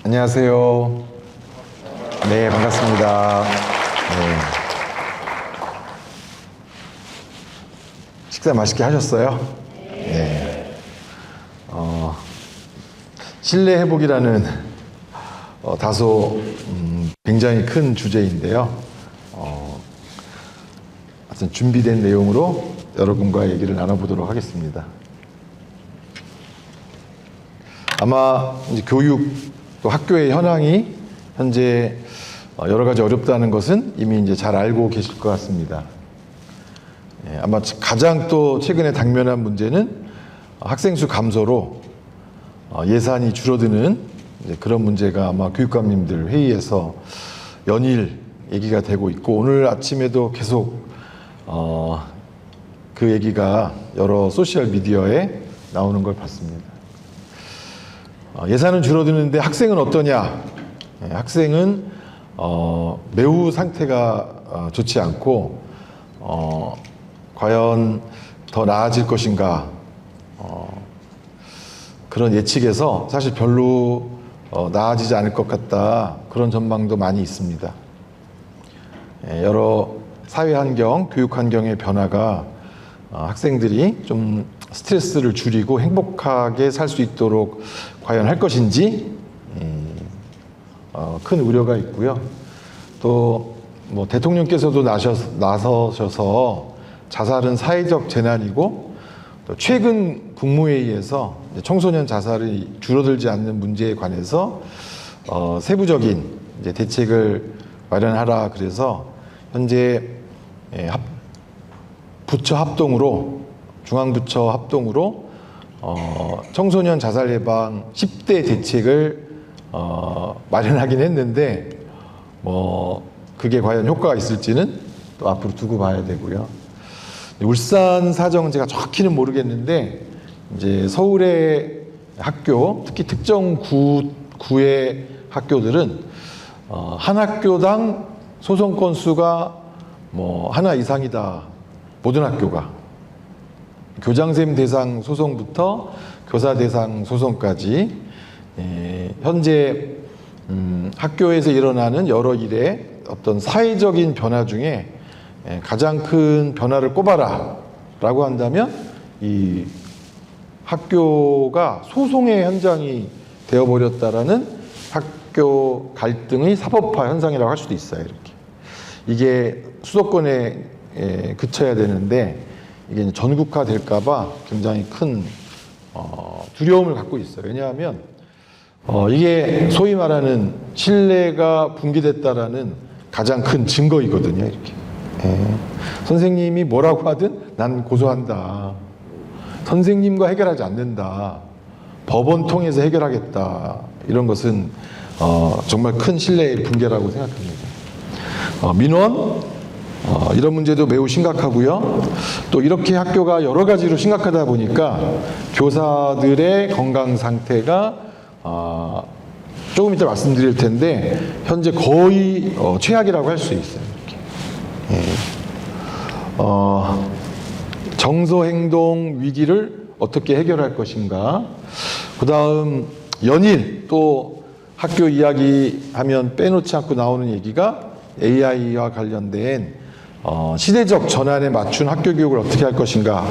안녕하세요. 네, 반갑습니다. 네. 식사 맛있게 하셨어요? 네. 실내 회복이라는 다소 굉장히 큰 주제인데요. 하여튼 준비된 내용으로 여러분과 얘기를 나눠보도록 하겠습니다. 아마 이제 교육 또 학교의 현황이 현재 여러 가지 어렵다는 것은 이미 이제 잘 알고 계실 것 같습니다. 아마 가장 또 최근에 당면한 문제는 학생 수 감소로 예산이 줄어드는 이제 그런 문제가 아마 교육감님들 회의에서 연일 얘기가 되고 있고, 오늘 아침에도 계속 그 얘기가 여러 소셜 미디어에 나오는 걸 봤습니다. 예산은 줄어드는데 학생은 어떠냐? 학생은 매우 상태가 좋지 않고 과연 더 나아질 것인가, 그런 예측에서 사실 별로 나아지지 않을 것 같다, 그런 전망도 많이 있습니다. 여러 사회 환경, 교육 환경의 변화가 학생들이 좀 스트레스를 줄이고 행복하게 살 수 있도록 과연 할 것인지 큰 우려가 있고요. 또 뭐 대통령께서도 나서셔서 자살은 사회적 재난이고, 또 최근 국무회의에서 청소년 자살이 줄어들지 않는 문제에 관해서 세부적인 이제 대책을 마련하라, 그래서 현재 부처 합동으로, 중앙부처 합동으로 청소년 자살 예방 10대 대책을 마련하긴 했는데, 뭐 그게 과연 효과가 있을지는 또 앞으로 두고 봐야 되고요. 울산 사정은 제가 정확히는 모르겠는데, 이제 서울의 학교, 특히 특정 구의 학교들은 한 학교당 소송 건수가 뭐 하나 이상이다. 모든 학교가. 교장선생님 대상 소송부터 교사 대상 소송까지 현재 학교에서 일어나는 여러 일의 어떤 사회적인 변화 중에 가장 큰 변화를 꼽아라 라고 한다면, 이 학교가 소송의 현장이 되어버렸다라는 학교 갈등의 사법화 현상이라고 할 수도 있어요. 이렇게 이게 수도권에 그쳐야 되는데, 이게 전국화 될까봐 굉장히 큰 두려움을 갖고 있어요. 왜냐하면 이게 소위 말하는 신뢰가 붕괴됐다라는 가장 큰 증거이거든요. 이렇게 선생님이 뭐라고 하든 난 고소한다, 선생님과 해결하지 않는다, 법원 통해서 해결하겠다, 이런 것은 정말 큰 신뢰의 붕괴라고 생각합니다. 민원 이런 문제도 매우 심각하고요. 또 이렇게 학교가 여러 가지로 심각하다 보니까 교사들의 건강 상태가 조금 이따 말씀드릴 텐데 현재 거의 최악이라고 할 수 있어요. 이렇게. 정서행동 위기를 어떻게 해결할 것인가. 그 다음 연일 또 학교 이야기하면 빼놓지 않고 나오는 얘기가 AI와 관련된 시대적 전환에 맞춘 학교 교육을 어떻게 할 것인가.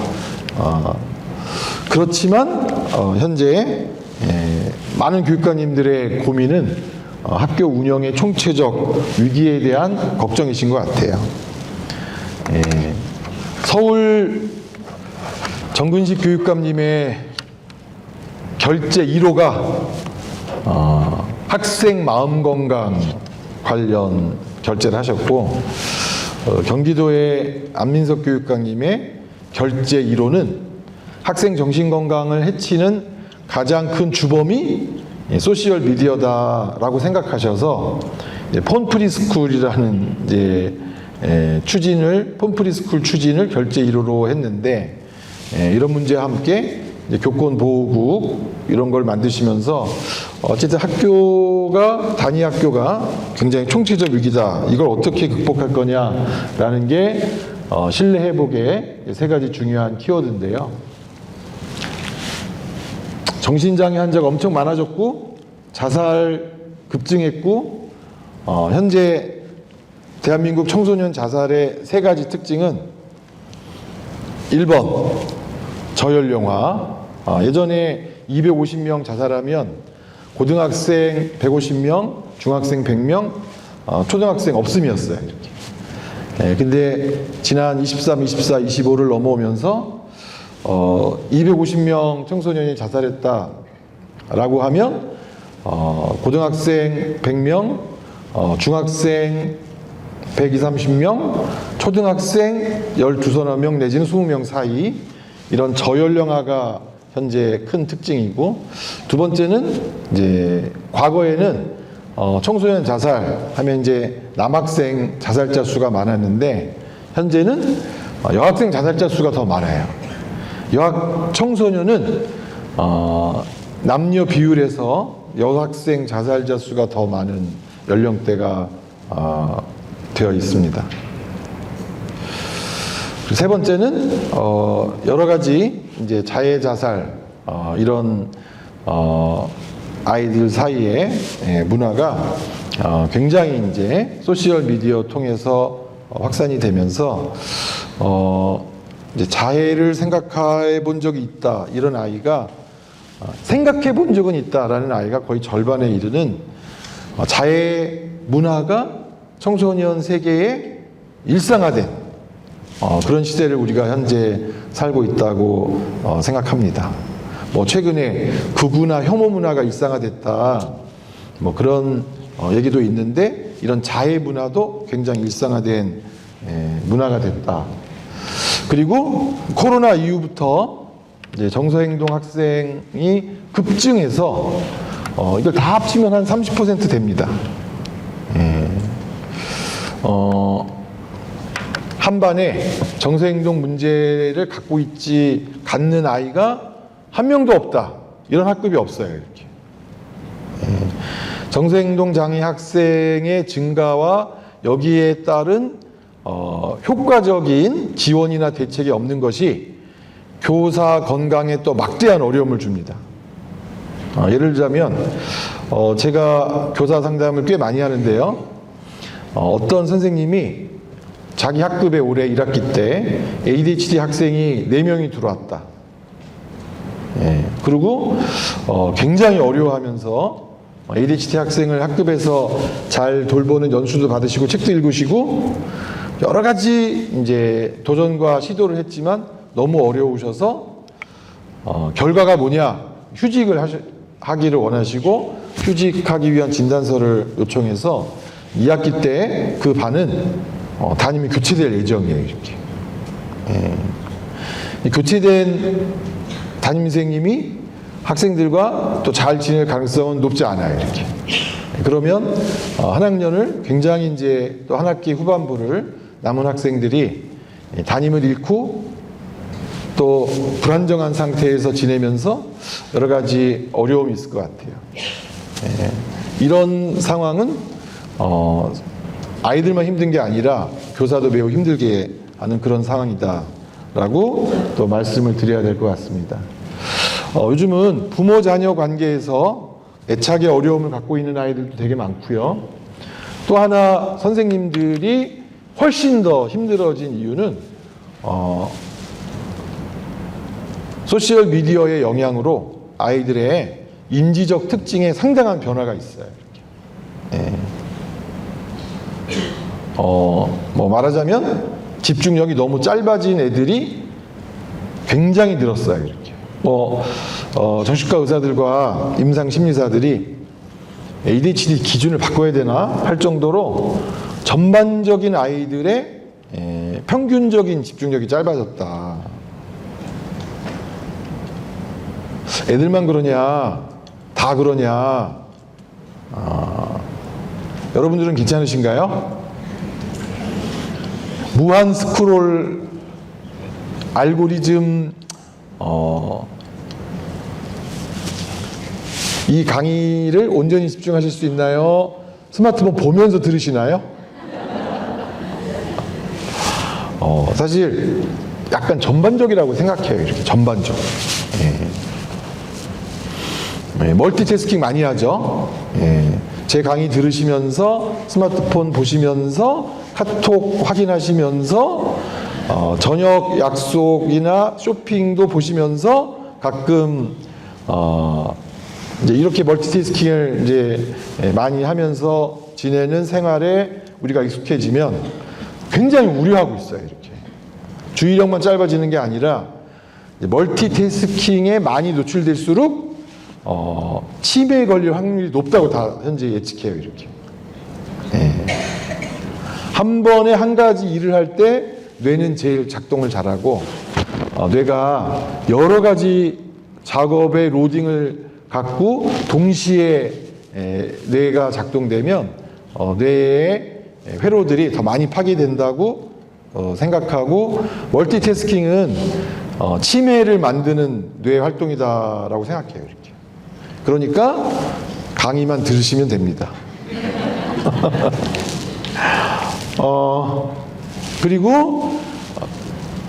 그렇지만 현재 많은 교육감님들의 고민은 학교 운영의 총체적 위기에 대한 걱정이신 것 같아요. 서울 정근식 교육감님의 결제 1호가 학생 마음건강 관련 결제를 하셨고, 경기도의 안민석 교육감님의 결제 1호는 학생 정신건강을 해치는 가장 큰 주범이 소셜 미디어다라고 생각하셔서 폰프리스쿨이라는 이제 폰프리스쿨 추진을 결제 1호로 했는데, 이런 문제와 함께 이제 교권보호국 이런 걸 만드시면서 어쨌든 단위 학교가 굉장히 총체적 위기다, 이걸 어떻게 극복할 거냐라는 게 신뢰 회복의 세 가지 중요한 키워드인데요. 정신장애 환자가 엄청 많아졌고 자살 급증했고 현재 대한민국 청소년 자살의 세 가지 특징은 1번 저연령화. 예전에 250명 자살하면 고등학생 150명, 중학생 100명, 초등학생 없음이었어요. 이렇게. 근데 지난 23, 24, 25를 넘어오면서 250명 청소년이 자살했다라고 하면 고등학생 100명, 중학생 120, 30명, 초등학생 12서너 명 내지는 20명 사이, 이런 저연령화가 현재 큰 특징이고, 두 번째는 이제 과거에는 청소년 자살 하면 이제 남학생 자살자 수가 많았는데 현재는 여학생 자살자 수가 더 많아요. 청소년은 남녀 비율에서 여학생 자살자 수가 더 많은 연령대가 되어 있습니다. 세 번째는 여러 가지 이제 자해 자살 이런 아이들 사이에 문화가 굉장히 이제 소셜 미디어 통해서 확산이 되면서 이제 자해를 생각해 본 적이 있다 이런 아이가 생각해 본 적은 있다라는 아이가 거의 절반에 이르는 자해 문화가 청소년 세계에 일상화된 그런 시대를 우리가 현재 살고 있다고 생각합니다. 뭐 최근에 극우나 혐오 문화가 일상화됐다 뭐 그런 얘기도 있는데, 이런 자해 문화도 굉장히 일상화된 문화가 됐다. 그리고 코로나 이후부터 이제 정서행동 학생이 급증해서 이걸 다 합치면 한 30% 됩니다. 한 반에 정서행동 문제를 갖는 아이가 한 명도 없다. 이런 학급이 없어요. 이렇게. 정서행동 장애 학생의 증가와 여기에 따른 효과적인 지원이나 대책이 없는 것이 교사 건강에 또 막대한 어려움을 줍니다. 예를 들자면 제가 교사 상담을 꽤 많이 하는데요. 어떤 선생님이 자기 학급에 올해 1학기 때 ADHD 학생이 4명이 들어왔다. 그리고 굉장히 어려워하면서 ADHD 학생을 학급에서 잘 돌보는 연수도 받으시고 책도 읽으시고 여러 가지 이제 도전과 시도를 했지만 너무 어려우셔서 결과가 뭐냐, 휴직을 하기를 원하시고 휴직하기 위한 진단서를 요청해서 2학기 때 그 반은 담임이 교체될 예정이에요. 이렇게. 교체된 담임 선생님이 학생들과 또 잘 지낼 가능성은 높지 않아요. 이렇게. 그러면 한 학년을 굉장히 이제 또 한 학기 후반부를 남은 학생들이 담임을 잃고 또 불안정한 상태에서 지내면서 여러 가지 어려움이 있을 것 같아요. 이런 상황은 아이들만 힘든 게 아니라 교사도 매우 힘들게 하는 그런 상황이다라고 또 말씀을 드려야 될 것 같습니다. 요즘은 부모 자녀 관계에서 애착의 어려움을 갖고 있는 아이들도 되게 많고요. 또 하나 선생님들이 훨씬 더 힘들어진 이유는 소셜 미디어의 영향으로 아이들의 인지적 특징에 상당한 변화가 있어요. 뭐 말하자면 집중력이 너무 짧아진 애들이 굉장히 늘었어요. 이렇게. 정신과 의사들과 임상 심리사들이 ADHD 기준을 바꿔야 되나 할 정도로 전반적인 아이들의 평균적인 집중력이 짧아졌다. 애들만 그러냐, 다 그러냐. 여러분들은 괜찮으신가요? 무한 스크롤 알고리즘 이 강의를 온전히 집중하실 수 있나요? 스마트폰 보면서 들으시나요? 사실 약간 전반적이라고 생각해요. 이렇게 전반적. 멀티태스킹 많이 하죠. 제 강의 들으시면서 스마트폰 보시면서 카톡 확인하시면서 저녁 약속이나 쇼핑도 보시면서 가끔 이제 이렇게 멀티태스킹을 이제 많이 하면서 지내는 생활에 우리가 익숙해지면 굉장히 우려하고 있어요. 이렇게 주의력만 짧아지는 게 아니라 멀티태스킹에 많이 노출될수록 치매에 걸릴 확률이 높다고 다 현재 예측해요. 이렇게 한 번에 한 가지 일을 할 때 뇌는 제일 작동을 잘하고 뇌가 여러 가지 작업의 로딩을 갖고 동시에 뇌가 작동되면 뇌의 회로들이 더 많이 파괴된다고 생각하고 멀티태스킹은 치매를 만드는 뇌 활동이다라고 생각해요. 이렇게. 그러니까 강의만 들으시면 됩니다. 그리고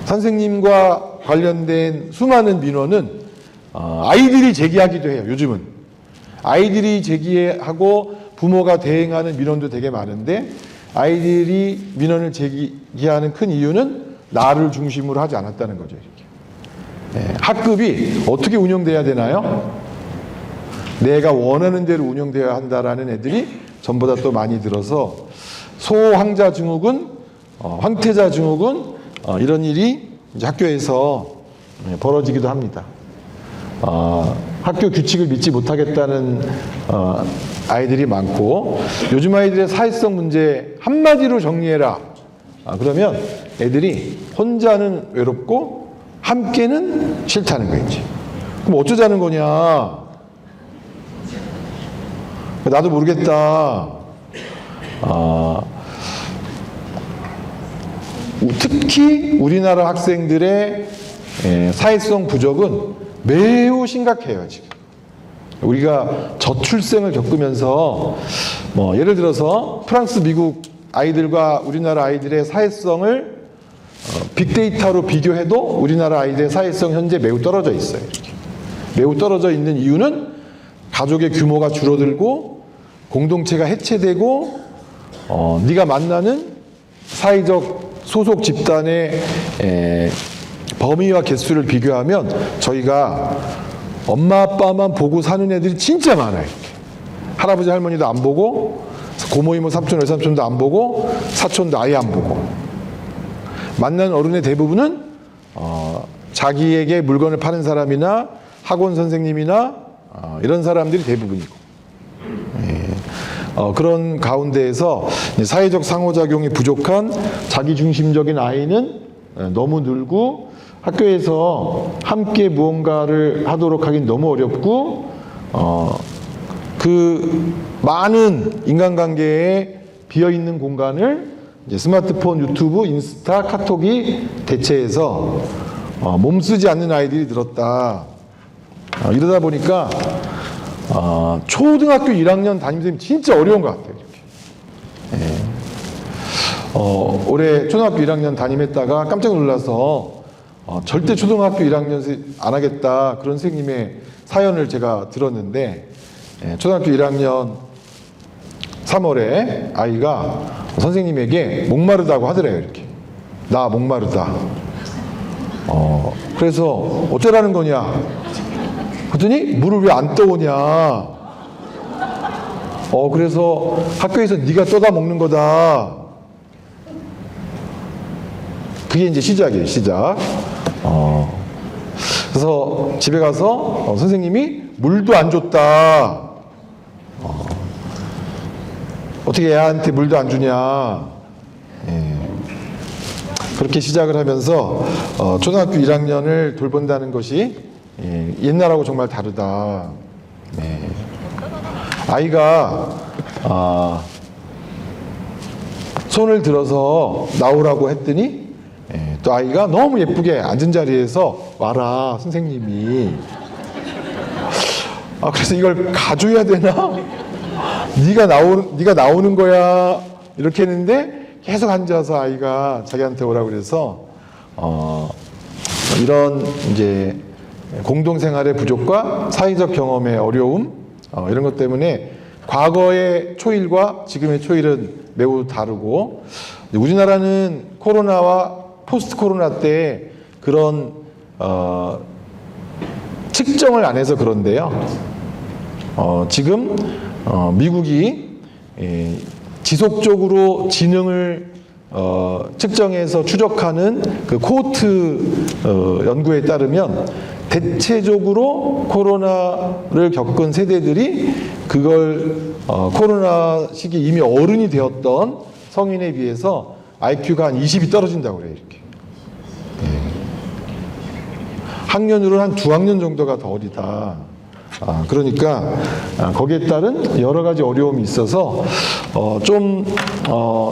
선생님과 관련된 수많은 민원은 아이들이 제기하기도 해요. 요즘은 아이들이 제기하고 부모가 대행하는 민원도 되게 많은데 아이들이 민원을 제기하는 큰 이유는 나를 중심으로 하지 않았다는 거죠. 이렇게. 학급이 어떻게 운영돼야 되나요? 내가 원하는 대로 운영돼야 한다라는 애들이 전보다 또 많이 들어서 소황자 증후군, 황태자 증후군 이런 일이 이제 학교에서 벌어지기도 합니다. 학교 규칙을 믿지 못하겠다는 아이들이 많고 요즘 아이들의 사회성 문제 한마디로 정리해라. 그러면 애들이 혼자는 외롭고 함께는 싫다는 거겠지. 그럼 어쩌자는 거냐? 나도 모르겠다. 특히 우리나라 학생들의 사회성 부족은 매우 심각해요. 지금 우리가 저출생을 겪으면서 예를 들어서 프랑스, 미국 아이들과 우리나라 아이들의 사회성을 빅데이터로 비교해도 우리나라 아이들의 사회성 현재 매우 떨어져 있어요. 이렇게. 매우 떨어져 있는 이유는 가족의 규모가 줄어들고 공동체가 해체되고 네가 만나는 사회적 소속 집단의 범위와 개수를 비교하면 저희가 엄마 아빠만 보고 사는 애들이 진짜 많아요. 이렇게. 할아버지 할머니도 안 보고 고모 이모 삼촌 외삼촌도 안 보고 사촌도 아예 안 보고 만난 어른의 대부분은 자기에게 물건을 파는 사람이나 학원 선생님이나 이런 사람들이 대부분이고 그런 가운데에서 사회적 상호작용이 부족한 자기중심적인 아이는 너무 늘고 학교에서 함께 무언가를 하도록 하긴 너무 어렵고 그 많은 인간관계에 비어있는 공간을 이제 스마트폰, 유튜브, 인스타, 카톡이 대체해서 몸쓰지 않는 아이들이 늘었다. 이러다 보니까 초등학교 1학년 담임선생님 진짜 어려운 것 같아요. 이렇게. 올해 초등학교 1학년 담임했다가 깜짝 놀라서 절대 초등학교 1학년 안 하겠다 그런 선생님의 사연을 제가 들었는데 초등학교 1학년 3월에 아이가 선생님에게 목마르다고 하더래요. 이렇게. 나 목마르다. 그래서 어쩌라는 거냐 그랬더니 물을 왜 안 떠오냐. 그래서 학교에서 네가 떠다 먹는 거다. 그게 이제 시작이에요. 시작. 그래서 집에 가서 선생님이 물도 안 줬다. 어떻게 애한테 물도 안 주냐. 그렇게 시작을 하면서 초등학교 1학년을 돌본다는 것이 옛날하고 정말 다르다. 아이가 손을 들어서 나오라고 했더니 또 아이가 너무 예쁘게 앉은 자리에서 와라 선생님이. 그래서 이걸 가줘야 되나? 네가 나오는 거야 이렇게 했는데 계속 앉아서 아이가 자기한테 오라고 그래서 이런 이제 공동생활의 부족과 사회적 경험의 어려움 이런 것 때문에 과거의 초일과 지금의 초일은 매우 다르고, 우리나라는 코로나와 포스트 코로나 때 그런 측정을 안 해서 그런데요. 지금 미국이 지속적으로 지능을 측정해서 추적하는 그 코호트 연구에 따르면 대체적으로 코로나를 겪은 세대들이 그걸 코로나 시기 이미 어른이 되었던 성인에 비해서 IQ가 한 20이 떨어진다고 그래요. 이렇게. 학년으로는 한 2학년 정도가 더 어리다. 그러니까 거기에 따른 여러 가지 어려움이 있어서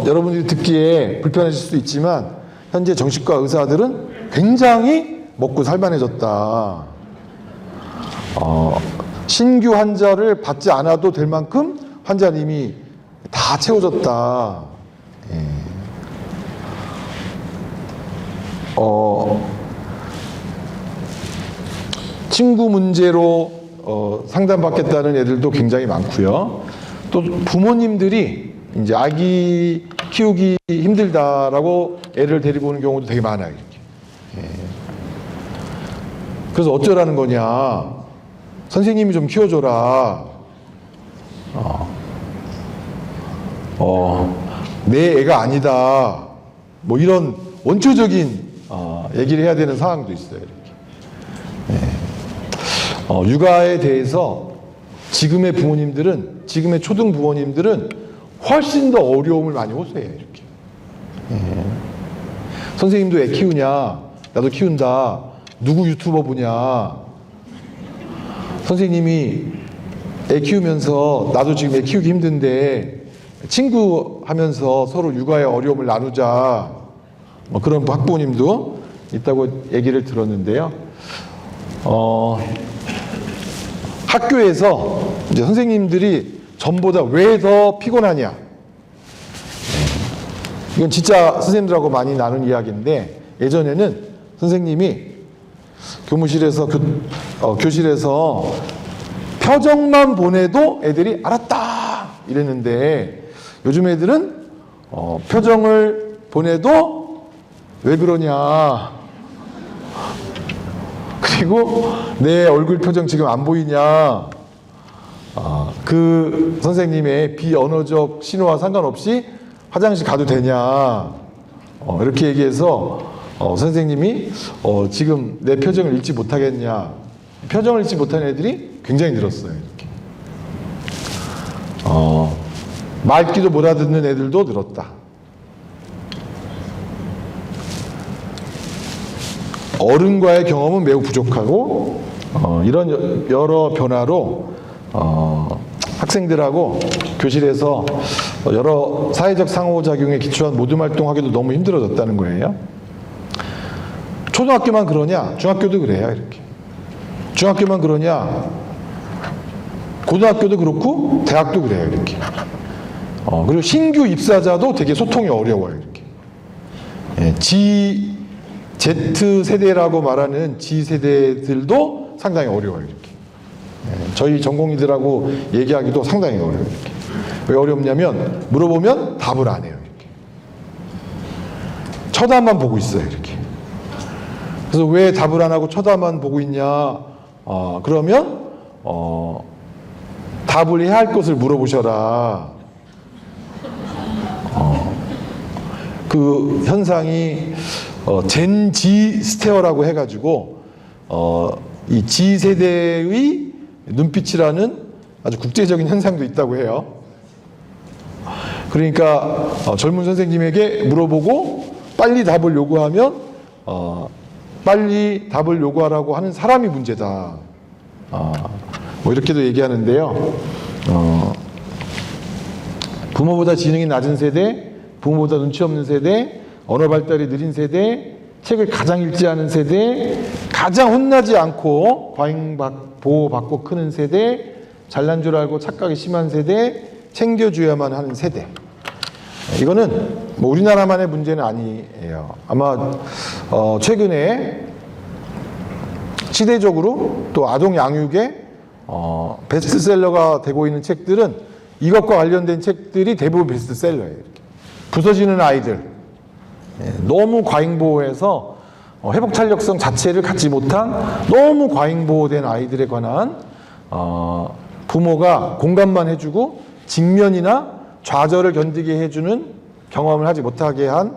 여러분들이 듣기에 불편하실 수도 있지만 현재 정신과 의사들은 굉장히 먹고 살만해졌다. 신규 환자를 받지 않아도 될 만큼 환자는 이미 다 채워졌다. 친구 문제로 상담받겠다는 애들도 굉장히 많고요. 또 부모님들이 이제 아기 키우기 힘들다라고 애를 데리고 오는 경우도 되게 많아요. 이렇게. 그래서 어쩌라는 거냐? 선생님이 좀 키워줘라. 내 애가 아니다. 뭐 이런 원초적인 얘기를 해야 되는 상황도 있어요. 이렇게. 육아에 대해서 지금의 부모님들은, 지금의 초등 부모님들은 훨씬 더 어려움을 많이 호소해요. 이렇게. 선생님도 애 키우냐? 나도 키운다. 누구 유튜버 보냐? 선생님이 애 키우면서 나도 지금 애 키우기 힘든데 친구 하면서 서로 육아의 어려움을 나누자. 뭐 그런 학부모님도 있다고 얘기를 들었는데요. 학교에서 이제 선생님들이 전보다 왜 더 피곤하냐? 이건 진짜 선생님들하고 많이 나눈 이야기인데, 예전에는 선생님이 교무실에서 교실에서 표정만 보내도 애들이 알았다 이랬는데, 요즘 애들은 표정을 보내도 왜 그러냐, 그리고 내 얼굴 표정 지금 안 보이냐, 그 선생님의 비언어적 신호와 상관없이 화장실 가도 되냐, 이렇게 얘기해서 선생님이 지금 내 표정을 읽지 못하겠냐. 표정을 읽지 못하는 애들이 굉장히 늘었어요. 이렇게. 말귀도 못 알아듣는 애들도 늘었다. 어른과의 경험은 매우 부족하고, 이런 여러 변화로 학생들하고 교실에서 여러 사회적 상호작용에 기초한 모든 활동하기도 너무 힘들어졌다는 거예요. 초등학교만 그러냐? 중학교도 그래요. 이렇게. 중학교만 그러냐? 고등학교도 그렇고 대학도 그래요. 이렇게. 그리고 신규 입사자도 되게 소통이 어려워요. 이렇게. Z세대라고 말하는 G세대들도 상당히 어려워요. 이렇게. 저희 전공의들하고 얘기하기도 상당히 어려워요. 이렇게. 왜 어렵냐면 물어보면 답을 안 해요. 이렇게. 쳐다만 보고 있어요. 이렇게. 그래서 왜 답을 안 하고 쳐다만 보고 있냐? 그러면 답을 해야 할 것을 물어보셔라. 그 현상이 젠지 스테어라고 해가지고 이 G세대의 눈빛이라는 아주 국제적인 현상도 있다고 해요. 그러니까 젊은 선생님에게 물어보고 빨리 답을 요구하면 빨리 답을 요구하라고 하는 사람이 문제다. 뭐 이렇게도 얘기하는데요. 부모보다 지능이 낮은 세대, 부모보다 눈치 없는 세대, 언어 발달이 느린 세대, 책을 가장 읽지 않은 세대, 가장 혼나지 않고 과잉 보호받고 크는 세대, 잘난 줄 알고 착각이 심한 세대, 챙겨줘야만 하는 세대. 이거는 뭐 우리나라만의 문제는 아니에요. 아마 최근에 시대적으로 또 아동 양육에 베스트셀러가 되고 있는 책들은 이것과 관련된 책들이 대부분 베스트셀러예요. 이렇게. 부서지는 아이들, 너무 과잉보호해서 회복 탄력성 자체를 갖지 못한 너무 과잉보호된 아이들에 관한 부모가 공감만 해주고 직면이나 좌절을 견디게 해주는 경험을 하지 못하게 한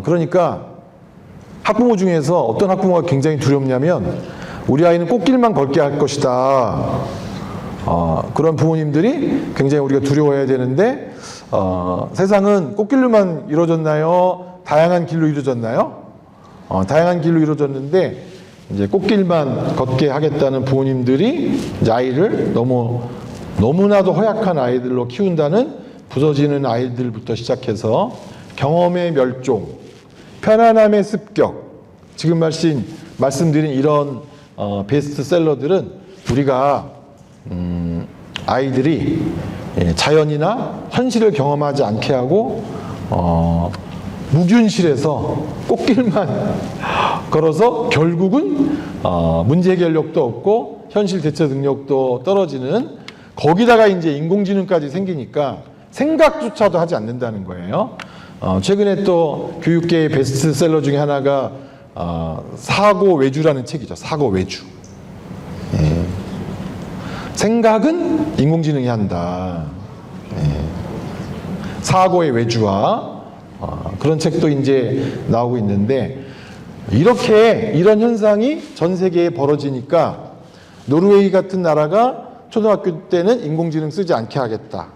그러니까 학부모 중에서 어떤 학부모가 굉장히 두렵냐면 우리 아이는 꽃길만 걷게 할 것이다. 그런 부모님들이 굉장히 우리가 두려워해야 되는데 세상은 꽃길로만 이루어졌나요? 다양한 길로 이루어졌나요? 다양한 길로 이루어졌는데 이제 꽃길만 걷게 하겠다는 부모님들이 이제 아이를 너무나도 허약한 아이들로 키운다는 부서지는 아이들부터 시작해서 경험의 멸종, 편안함의 습격, 지금 말씀드린 이런 베스트셀러들은 우리가 아이들이 자연이나 현실을 경험하지 않게 하고 무균실에서 꽃길만 걸어서 결국은 문제 해결력도 없고 현실 대처 능력도 떨어지는 거기다가 이제 인공지능까지 생기니까 생각조차도 하지 않는다는 거예요. 최근에 또 교육계의 베스트셀러 중에 하나가 사고 외주라는 책이죠. 사고 외주. 생각은 인공지능이 한다. 사고의 외주화 그런 책도 이제 나오고 있는데 이런 현상이 전 세계에 벌어지니까 노르웨이 같은 나라가 초등학교 때는 인공지능 쓰지 않게 하겠다.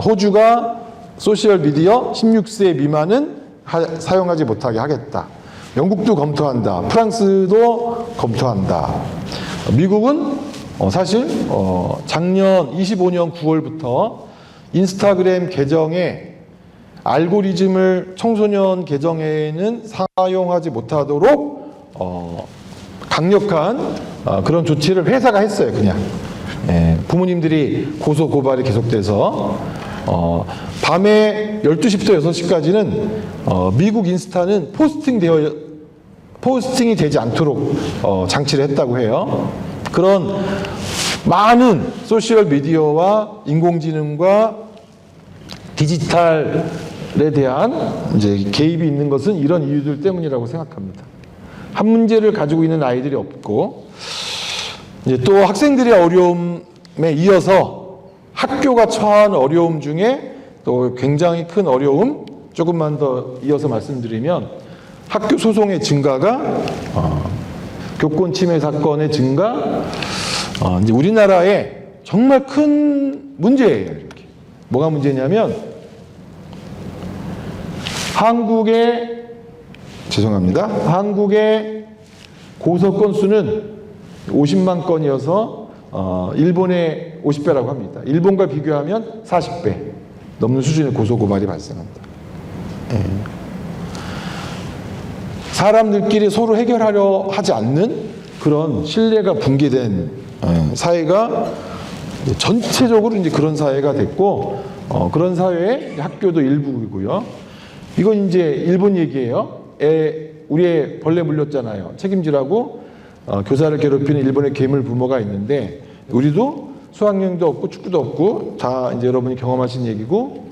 호주가 소셜미디어 16세 미만은 사용하지 못하게 하겠다. 영국도 검토한다. 프랑스도 검토한다. 미국은 사실 작년 25년 9월부터 인스타그램 계정에 알고리즘을 청소년 계정에는 사용하지 못하도록 강력한 그런 조치를 회사가 했어요. 그냥 부모님들이 고소 고발이 계속돼서 밤에 12시부터 6시까지는 미국 인스타는 포스팅이 되지 않도록 장치를 했다고 해요. 그런 많은 소셜 미디어와 인공지능과 디지털에 대한 이제 개입이 있는 것은 이런 이유들 때문이라고 생각합니다. 한 문제를 가지고 있는 아이들이 없고 이제 또 학생들의 어려움에 이어서 학교가 처한 어려움 중에 또 굉장히 큰 어려움 조금만 더 이어서 말씀드리면 학교 소송의 증가가 교권 침해 사건의 증가 이제 우리나라에 정말 큰 문제예요. 이렇게. 뭐가 문제냐면 한국의 고소 건수는 50만 건이어서 일본의 50배라고 합니다. 일본과 비교하면 40배 넘는 수준의 고소 고발이 발생합니다. 사람들끼리 서로 해결하려 하지 않는 그런 신뢰가 붕괴된 사회가 전체적으로 이제 그런 사회가 됐고 그런 사회에 학교도 일부이고요. 이건 이제 일본 얘기예요. 우리 벌레 물렸잖아요. 책임지라고 교사를 괴롭히는 일본의 괴물 부모가 있는데 우리도 수학여행도 없고 축구도 없고 다 이제 여러분이 경험하신 얘기고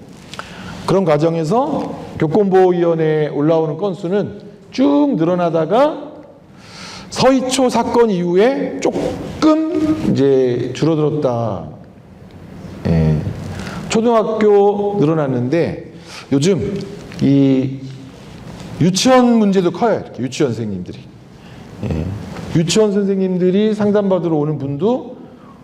그런 과정에서 교권보호위원회에 올라오는 건수는 쭉 늘어나다가 서희초 사건 이후에 조금 이제 줄어들었다. 초등학교 늘어났는데 요즘 이 유치원 문제도 커요. 이렇게 유치원 선생님들이. 유치원 선생님들이 상담받으러 오는 분도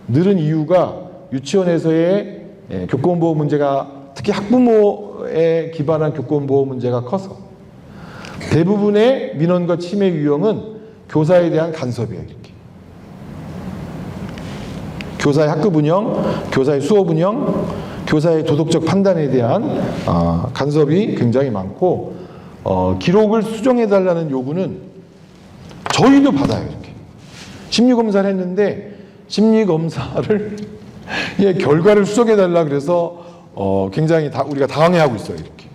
늘은 이유가 유치원에서의 교권보호 문제가 특히 학부모에 기반한 교권보호 문제가 커서 대부분의 민원과 침해 유형은 교사에 대한 간섭이에요. 이렇게. 교사의 학급 운영, 교사의 수업 운영, 교사의 도덕적 판단에 대한 간섭이 굉장히 많고 기록을 수정해달라는 요구는 저희도 받아요. 이렇게. 심리검사를 했는데 심리검사를 결과를 수정해달라 그래서 굉장히 우리가 당황해하고 있어요. 이렇게.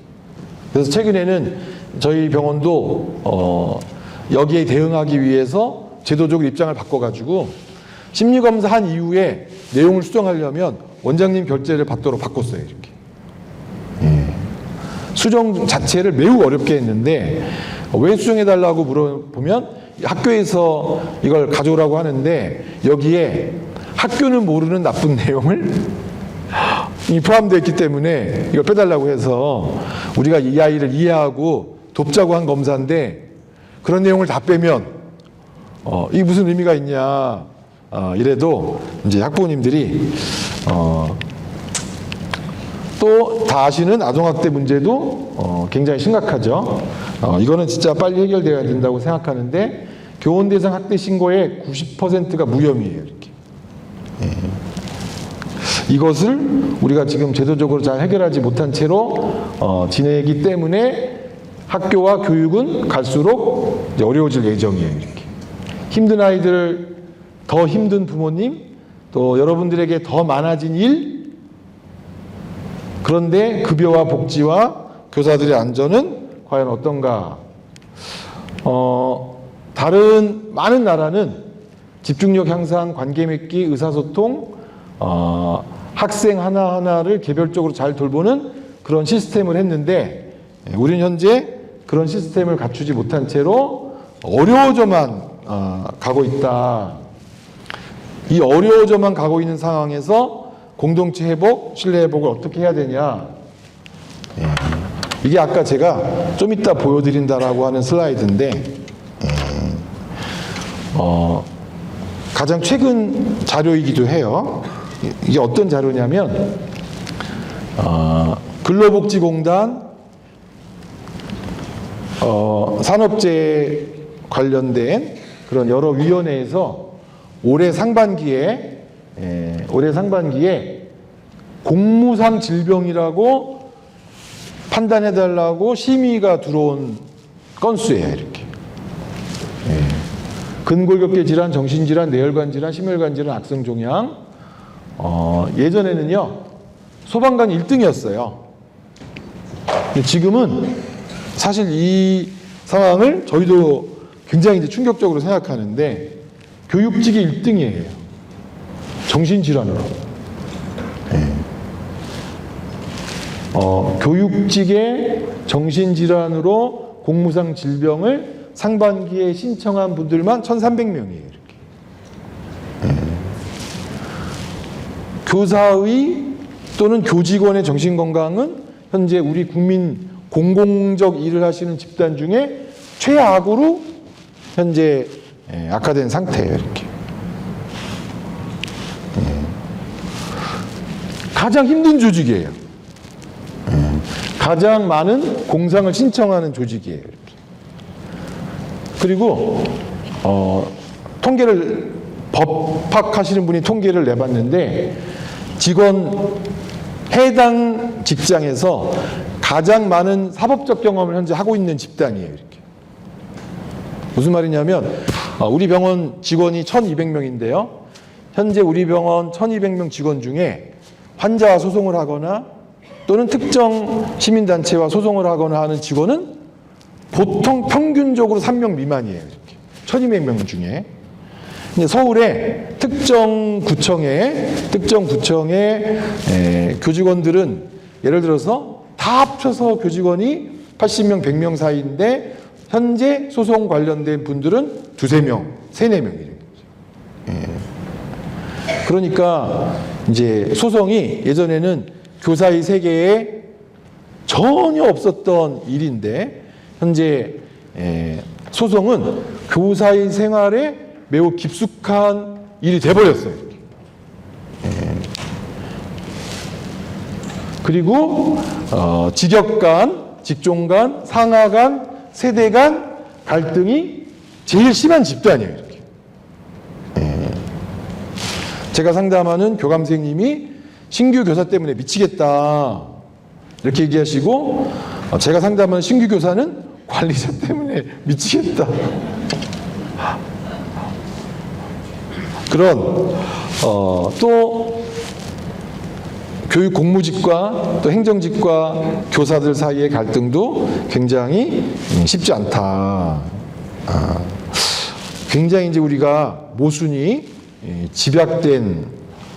그래서 최근에는 저희 병원도 여기에 대응하기 위해서 제도적으로 입장을 바꿔가지고 심리검사 한 이후에 내용을 수정하려면 원장님 결재를 받도록 바꿨어요. 이렇게. 수정 자체를 매우 어렵게 했는데 왜 수정해달라고 물어보면 학교에서 이걸 가져오라고 하는데 여기에 학교는 모르는 나쁜 내용을 포함되어 있기 때문에 이걸 빼달라고 해서 우리가 이 아이를 이해하고 돕자고 한 검사인데 그런 내용을 다 빼면 이게 무슨 의미가 있냐 이래도 이제 학부모님들이 또 다 아시는 아동학대 문제도 굉장히 심각하죠. 이거는 진짜 빨리 해결돼야 된다고 생각하는데 교원 대상 학대 신고의 90%가 무혐의예요. 이렇게. 이것을 우리가 지금 제도적으로 잘 해결하지 못한 채로 지내기 때문에 학교와 교육은 갈수록 이제 어려워질 예정이에요. 이렇게. 힘든 아이들, 더 힘든 부모님, 또 여러분들에게 더 많아진 일, 그런데 급여와 복지와 교사들의 안전은 과연 어떤가? 다른 많은 나라는 집중력 향상, 관계 맺기, 의사소통, 학생 하나하나를 개별적으로 잘 돌보는 그런 시스템을 했는데 우리는 현재 그런 시스템을 갖추지 못한 채로 어려워져만 가고 있다. 이 어려워져만 가고 있는 상황에서 공동체 회복, 신뢰 회복을 어떻게 해야 되냐. 이게 아까 제가 좀 이따 보여드린다라고 하는 슬라이드인데 가장 최근 자료이기도 해요. 이게 어떤 자료냐면 근로복지공단 산업재해 관련된 그런 여러 위원회에서 올해 상반기에 공무상 질병이라고 판단해달라고 심의가 들어온 건수예요. 이렇게. 근골격계 질환, 정신질환, 뇌혈관 질환, 심혈관 질환, 악성종양. 예전에는요 소방관 1등이었어요. 지금은 사실 이 상황을 저희도 굉장히 이제 충격적으로 생각하는데 교육직이 1등이에요. 정신질환으로. 교육직의 정신질환으로 공무상 질병을 상반기에 신청한 분들만 1,300명이에요. 이렇게. 교사의 또는 교직원의 정신건강은 현재 우리 국민 공공적 일을 하시는 집단 중에 최악으로 현재 악화된 상태예요. 이렇게. 가장 힘든 조직이에요. 가장 많은 공상을 신청하는 조직이에요. 이렇게. 그리고 통계를 법학하시는 분이 통계를 내봤는데 해당 직장에서 가장 많은 사법적 경험을 현재 하고 있는 집단이에요. 이렇게. 무슨 말이냐면 우리 병원 직원이 1,200명인데요. 현재 우리 병원 1,200명 직원 중에 환자와 소송을 하거나 또는 특정 시민단체와 소송을 하거나 하는 직원은 보통 평균적으로 3명 미만이에요. 이렇게. 1,200명 중에. 근데 서울의 특정 구청의 교직원들은 예를 들어서 다 합쳐서 교직원이 80명, 100명 사이인데 현재 소송 관련된 분들은 2-3명, 3-4명이래요. 그러니까 이제 소송이 예전에는 교사의 세계에 전혀 없었던 일인데 현재 소송은 교사의 생활에 매우 깊숙한 일이 돼버렸어요. 그리고 직역 간, 직종 간, 상하 간, 세대 간 갈등이 제일 심한 집단이에요. 이렇게. 제가 상담하는 교감생님이 신규 교사 때문에 미치겠다 이렇게 얘기하시고 제가 상담하는 신규 교사는 관리자 때문에 미치겠다. 그런 또 교육 공무직과 또 행정직과 교사들 사이의 갈등도 굉장히 쉽지 않다. 굉장히 이제 우리가 모순이 집약된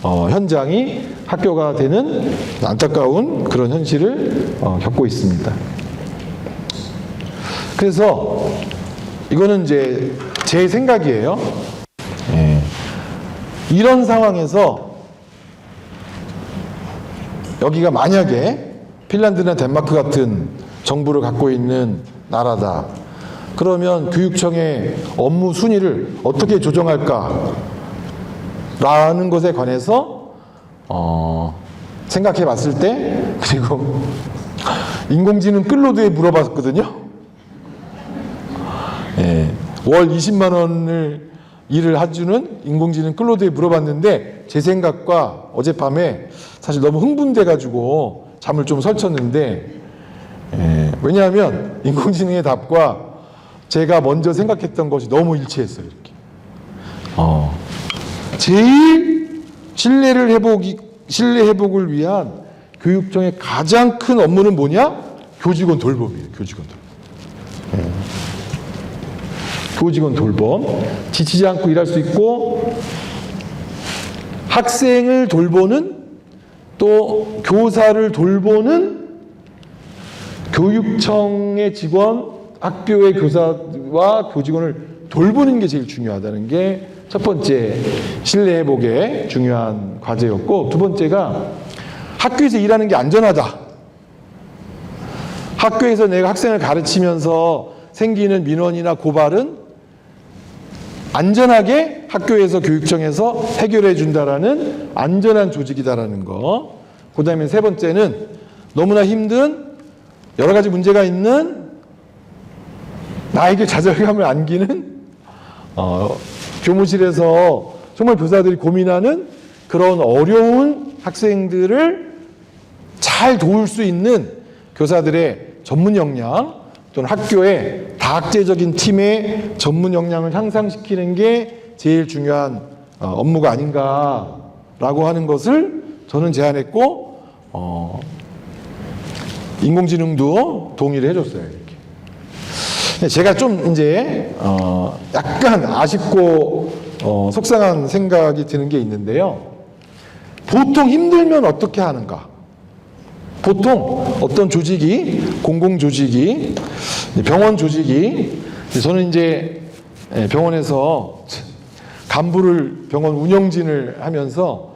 현장이 학교가 되는 안타까운 그런 현실을 겪고 있습니다. 그래서 이거는 이제 제 생각이에요. 이런 상황에서 여기가 만약에 핀란드나 덴마크 같은 정부를 갖고 있는 나라다. 그러면 교육청의 업무 순위를 어떻게 조정할까? 라는 것에 관해서 생각해 봤을 때, 그리고 인공지능 클로드에 물어봤거든요. 월 20만 원을 일을 해주는 인공지능 클로드에 물어봤는데 제 생각과 어젯밤에 사실 너무 흥분돼가지고 잠을 좀 설쳤는데, 왜냐하면 인공지능의 답과 제가 먼저 생각했던 것이 너무 일치했어요. 이렇게. 제일 신뢰 회복을 위한 교육청의 가장 큰 업무는 뭐냐? 교직원 돌봄이에요. 교직원 돌봄. 교직원 돌봄. 지치지 않고 일할 수 있고, 학생을 돌보는, 또 교사를 돌보는 교육청의 직원, 학교의 교사와 교직원을 돌보는 게 제일 중요하다는 게 첫 번째 신뢰 회복의 중요한 과제였고, 두 번째가 학교에서 일하는 게 안전하다. 학교에서 내가 학생을 가르치면서 생기는 민원이나 고발은 안전하게 학교에서 교육청에서 해결해 준다라는 안전한 조직이다라는 거. 그 다음에 세 번째는 너무나 힘든 여러 가지 문제가 있는 나에게 좌절감을 안기는 교무실에서 정말 교사들이 고민하는 그런 어려운 학생들을 잘 도울 수 있는 교사들의 전문 역량, 또는 학교의 다학제적인 팀의 전문 역량을 향상시키는 게 제일 중요한 업무가 아닌가라고 하는 것을 저는 제안했고, 인공지능도 동의를 해줬어요. 이렇게. 제가 좀 이제 약간 아쉽고 속상한 생각이 드는 게 있는데요. 보통 힘들면 어떻게 하는가? 보통 어떤 조직이, 공공조직이, 병원 조직이, 저는 이제 병원에서 간부를 병원 운영진을 하면서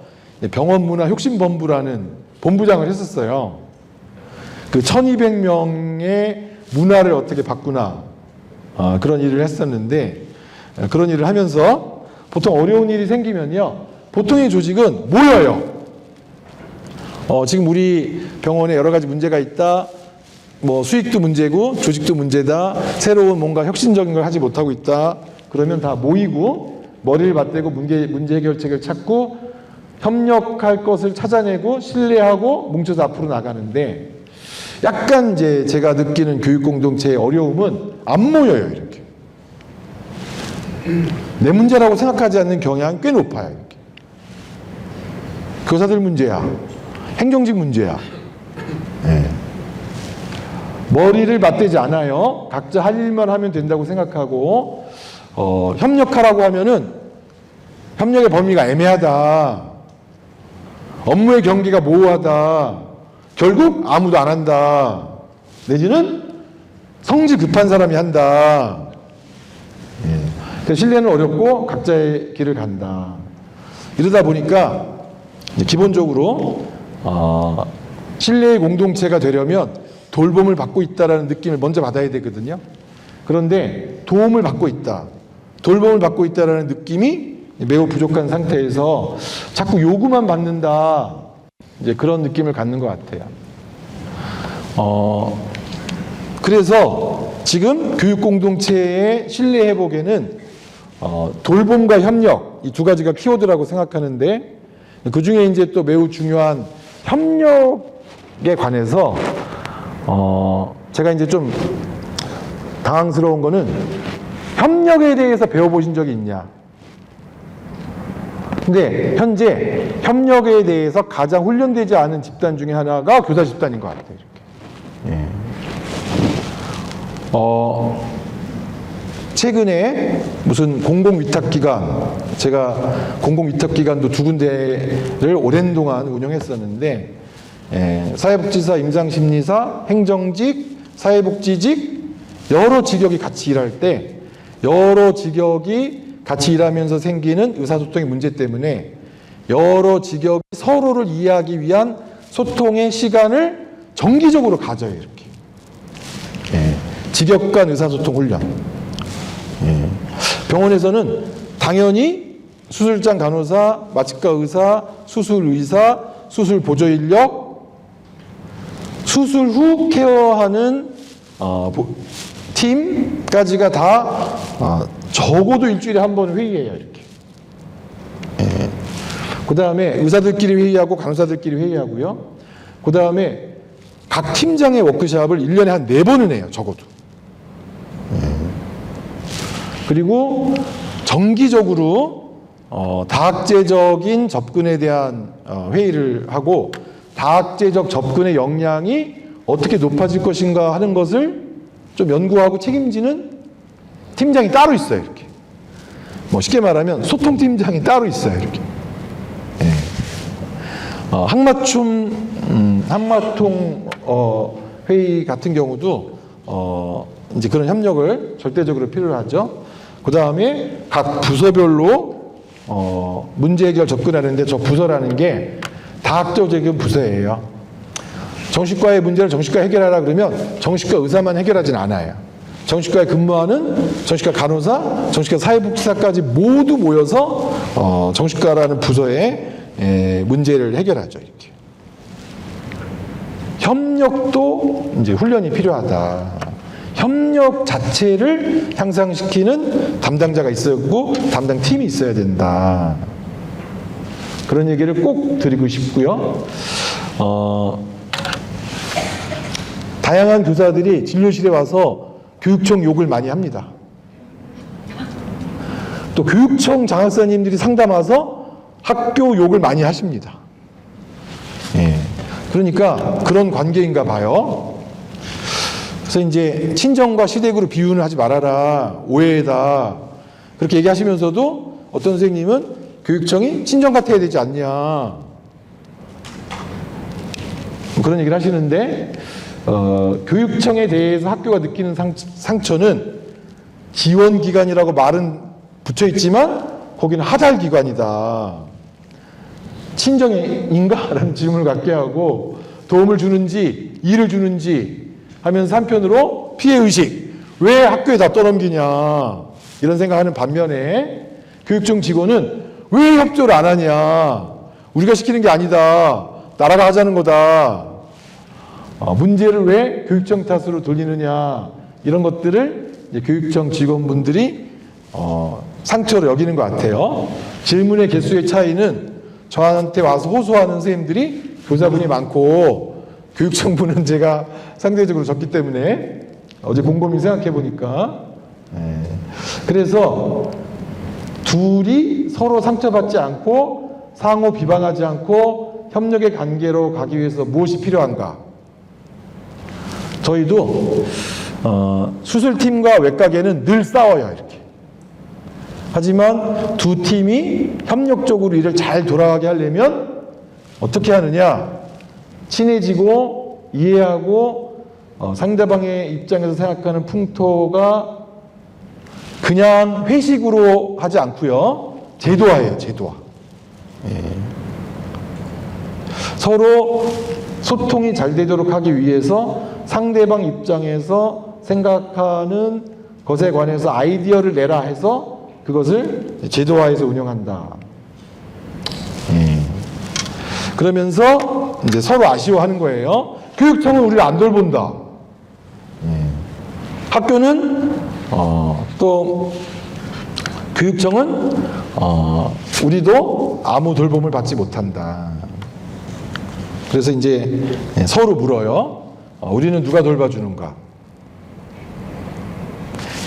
병원문화혁신본부라는 본부장을 했었어요. 그 1200명의 문화를 어떻게 바꾸나, 그런 일을 했었는데, 그런 일을 하면서 보통 어려운 일이 생기면요, 보통의 조직은 모여요. 지금 우리 병원에 여러 가지 문제가 있다. 뭐 수익도 문제고 조직도 문제다. 새로운 뭔가 혁신적인 걸 하지 못하고 있다. 그러면 다 모이고 머리를 맞대고 문제 해결책을 찾고 협력할 것을 찾아내고 신뢰하고 뭉쳐서 앞으로 나가는데, 약간 이제 제가 느끼는 교육 공동체의 어려움은 안 모여요. 이렇게. 내 문제라고 생각하지 않는 경향이 꽤 높아요. 이렇게. 교사들 문제야. 행정직 문제야. 머리를 맞대지 않아요. 각자 할 일만 하면 된다고 생각하고, 협력하라고 하면은 협력의 범위가 애매하다. 업무의 경계가 모호하다. 결국 아무도 안 한다. 내지는 성질 급한 사람이 한다. 신뢰는 어렵고 각자의 길을 간다. 이러다 보니까 기본적으로 신뢰의 공동체가 되려면 돌봄을 받고 있다는 느낌을 먼저 받아야 되거든요. 그런데 도움을 받고 있다, 돌봄을 받고 있다는 느낌이 매우 부족한 상태에서 자꾸 요구만 받는다, 이제 그런 느낌을 갖는 것 같아요. 그래서 지금 교육 공동체의 신뢰 회복에는 돌봄과 협력, 이 두 가지가 키워드라고 생각하는데, 그 중에 이제 또 매우 중요한 협력에 관해서 제가 이제 좀 당황스러운 거는, 협력에 대해서 배워보신 적이 있냐? 근데 현재 협력에 대해서 가장 훈련되지 않은 집단 중에 하나가 교사 집단인 것 같아요. 이렇게. 최근에 무슨 공공위탁기관, 제가 공공위탁기관도 2군데를 오랜 동안 운영했었는데, 사회복지사, 임상심리사, 행정직, 사회복지직, 여러 직역이 같이 일할 때 여러 직역이 같이 일하면서 생기는 의사소통의 문제 때문에 여러 직역이 서로를 이해하기 위한 소통의 시간을 정기적으로 가져요. 이렇게 직역 간 의사소통 훈련. 병원에서는 당연히 수술장 간호사, 마취과 의사, 수술의사, 수술 보조인력, 수술 후 케어하는 팀까지가 다 적어도 일주일에 한 번 회의해요. 이렇게. 그 다음에 의사들끼리 회의하고 간호사들끼리 회의하고요. 그 다음에 각 팀장의 워크숍을 1년에 한 4번은 해요. 적어도. 그리고 정기적으로 다학제적인 접근에 대한 회의를 하고 다학제적 접근의 역량이 어떻게 높아질 것인가 하는 것을 좀 연구하고 책임지는 팀장이 따로 있어요. 이렇게. 뭐 쉽게 말하면 소통팀장이 따로 있어요. 이렇게. 항마통 회의 같은 경우도 이제 그런 협력을 절대적으로 필요로 하죠. 그 다음에 각 부서별로 문제 해결 접근하는데 저 부서라는 게 다학적인 부서예요. 정신과의 문제를 정신과 해결하라 그러면 정신과 의사만 해결하진 않아요. 정신과에 근무하는 정신과 간호사, 정신과 사회복지사까지 모두 모여서 정신과라는 부서의 문제를 해결하죠. 이렇게. 협력도 이제 훈련이 필요하다. 협력 자체를 향상시키는 담당자가 있었고 담당 팀이 있어야 된다. 그런 얘기를 꼭 드리고 싶고요. 다양한 교사들이 진료실에 와서 교육청 욕을 많이 합니다. 또 교육청 장학사님들이 상담 와서 학교 욕을 많이 하십니다. 그러니까 그런 관계인가 봐요. 그래서 이제 친정과 시댁으로 비유는 하지 말아라. 오해다. 그렇게 얘기하시면서도 어떤 선생님은 교육청이 친정 같아야 되지 않냐. 그런 얘기를 하시는데 교육청에 대해서 학교가 느끼는 상처는 지원기관이라고 말은 붙여있지만 거기는 하달기관이다. 친정인가? 라는 질문을 갖게 하고 도움을 주는지 일을 주는지 하면서 한편으로 피해의식, 왜 학교에 다 떠넘기냐 이런 생각하는 반면에 교육청 직원은 왜 협조를 안 하냐, 우리가 시키는 게 아니다, 나라가 하자는 거다, 문제를 왜 교육청 탓으로 돌리느냐, 이런 것들을 이제 교육청 직원분들이 상처로 여기는 것 같아요. 질문의 개수의 차이는 저한테 와서 호소하는 선생님들이 교사분이 많고 교육청분은 제가 상대적으로 적기 때문에 어제 곰곰이 생각해 보니까 그래서 둘이 서로 상처받지 않고 상호 비방하지 않고 협력의 관계로 가기 위해서 무엇이 필요한가. 저희도 수술팀과 외과계는 늘 싸워요. 이렇게. 하지만 두 팀이 협력적으로 일을 잘 돌아가게 하려면 어떻게 하느냐, 친해지고 이해하고 상대방의 입장에서 생각하는 풍토가 그냥 회식으로 하지 않고요, 제도화예요. 제도화. 서로 소통이 잘 되도록 하기 위해서 상대방 입장에서 생각하는 것에 관해서 아이디어를 내라 해서 그것을 제도화해서 운영한다. 그러면서 이제 서로 아쉬워하는 거예요. 교육청은 우리를 안 돌본다. 학교는 또 교육청은 우리도 아무 돌봄을 받지 못한다. 그래서 이제 서로 물어요. 우리는 누가 돌봐주는가?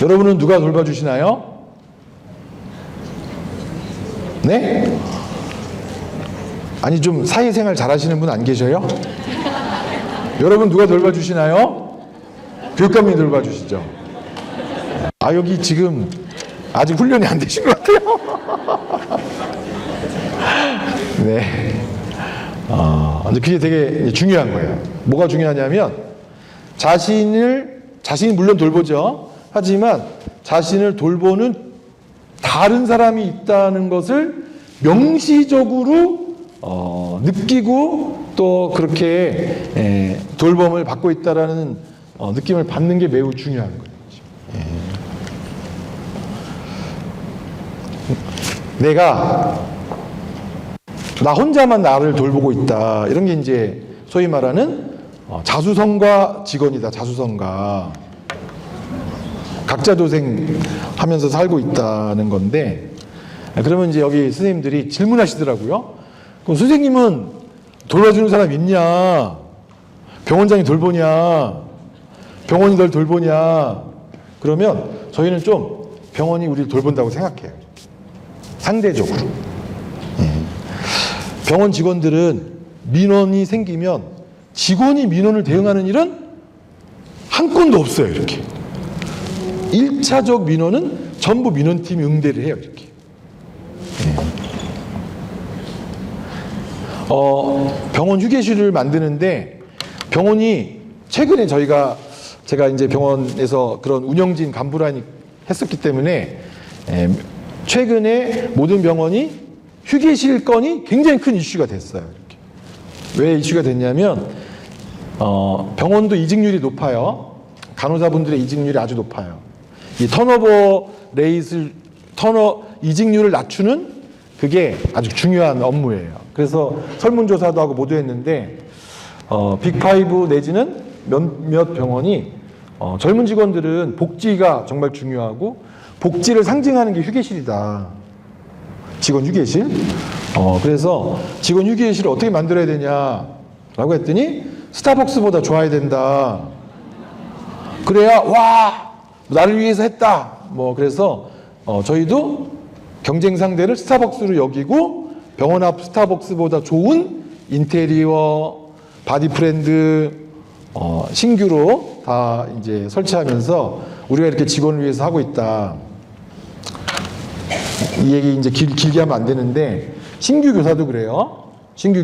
여러분은 누가 돌봐주시나요? 네? 아니 좀 사회생활 잘하시는 분 안 계셔요? 여러분 누가 돌봐주시나요? 교육감님이 돌봐주시죠. 여기 지금 아직 훈련이 안 되신 것 같아요. 네. 근데 그게 되게 중요한 거예요. 뭐가 중요하냐면 자신이 물론 돌보죠. 하지만 자신을 돌보는 다른 사람이 있다는 것을 명시적으로 느끼고 또 그렇게 돌봄을 받고 있다라는 느낌을 받는 게 매우 중요한 거예요. 내가 나 혼자만 나를 돌보고 있다. 이런 게 이제 소위 말하는 자수성가 직원이다. 자수성가. 각자도생하면서 살고 있다는 건데, 그러면 이제 여기 선생님들이 질문하시더라고요. 그럼 선생님은 돌봐주는 사람 있냐? 병원장이 돌보냐? 병원이 널 돌보냐? 그러면 저희는 좀 병원이 우리를 돌본다고 생각해요. 상대적으로. 병원 직원들은 민원이 생기면 직원이 민원을 대응하는 일은 한 건도 없어요. 이렇게 1차적 민원은 전부 민원팀이 응대를 해요. 이렇게. 병원 휴게실을 만드는데 병원이 최근에 제가 이제 병원에서 그런 운영진 간부라니 했었기 때문에 최근에 모든 병원이 휴게실 건이 굉장히 큰 이슈가 됐어요. 이렇게. 왜 이슈가 됐냐면 병원도 이직률이 높아요. 간호사분들의 이직률이 아주 높아요. 이 이직률을 낮추는 그게 아주 중요한 업무예요. 그래서 설문조사도 하고 모두 했는데 빅5 내지는 몇몇 병원이 젊은 직원들은 복지가 정말 중요하고 복지를 상징하는 게 휴게실이다. 직원 휴게실. 그래서 직원 휴게실을 어떻게 만들어야 되냐라고 했더니 스타벅스보다 좋아야 된다. 그래야 와 나를 위해서 했다. 그래서 저희도 경쟁 상대를 스타벅스로 여기고 병원 앞 스타벅스보다 좋은 인테리어, 바디 프렌드 신규로 다 이제 설치하면서 우리가 이렇게 직원을 위해서 하고 있다. 이 얘기 이제 길게 하면 안 되는데 신규 교사도 그래요. 신규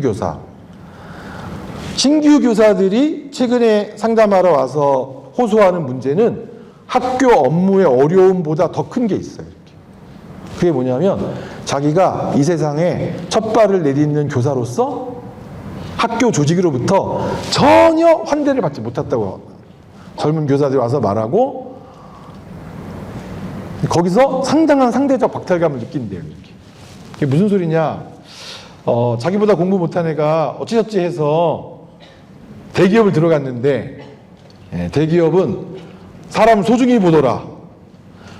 교사들이 최근에 상담하러 와서 호소하는 문제는 학교 업무의 어려움보다 더 큰 게 있어요. 이렇게. 그게 뭐냐면 자기가 이 세상에 첫 발을 내딛는 교사로서 학교 조직으로부터 전혀 환대를 받지 못했다고 젊은 교사들이 와서 말하고 거기서 상당한 상대적 박탈감을 느낀대요. 이렇게. 그게 무슨 소리냐? 자기보다 공부 못한 애가 어찌저찌 해서 대기업을 들어갔는데 대기업은 사람 소중히 보더라.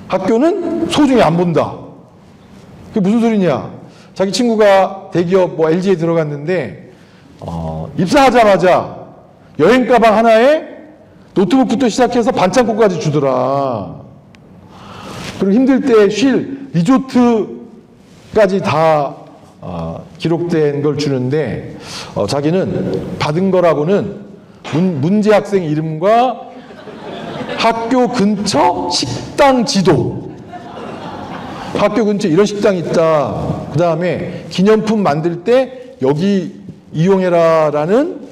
학교는 소중히 안 본다. 그게 무슨 소리냐? 자기 친구가 대기업 LG에 들어갔는데 입사하자마자 여행 가방 하나에 노트북부터 시작해서 반창고까지 주더라. 그리고 힘들 때 쉴 리조트까지 다 기록된 걸 주는데 자기는 받은 거라고는 문제 학생 이름과 학교 근처 식당 지도, 학교 근처 이런 식당이 있다. 그 다음에 기념품 만들 때 여기 이용해라라는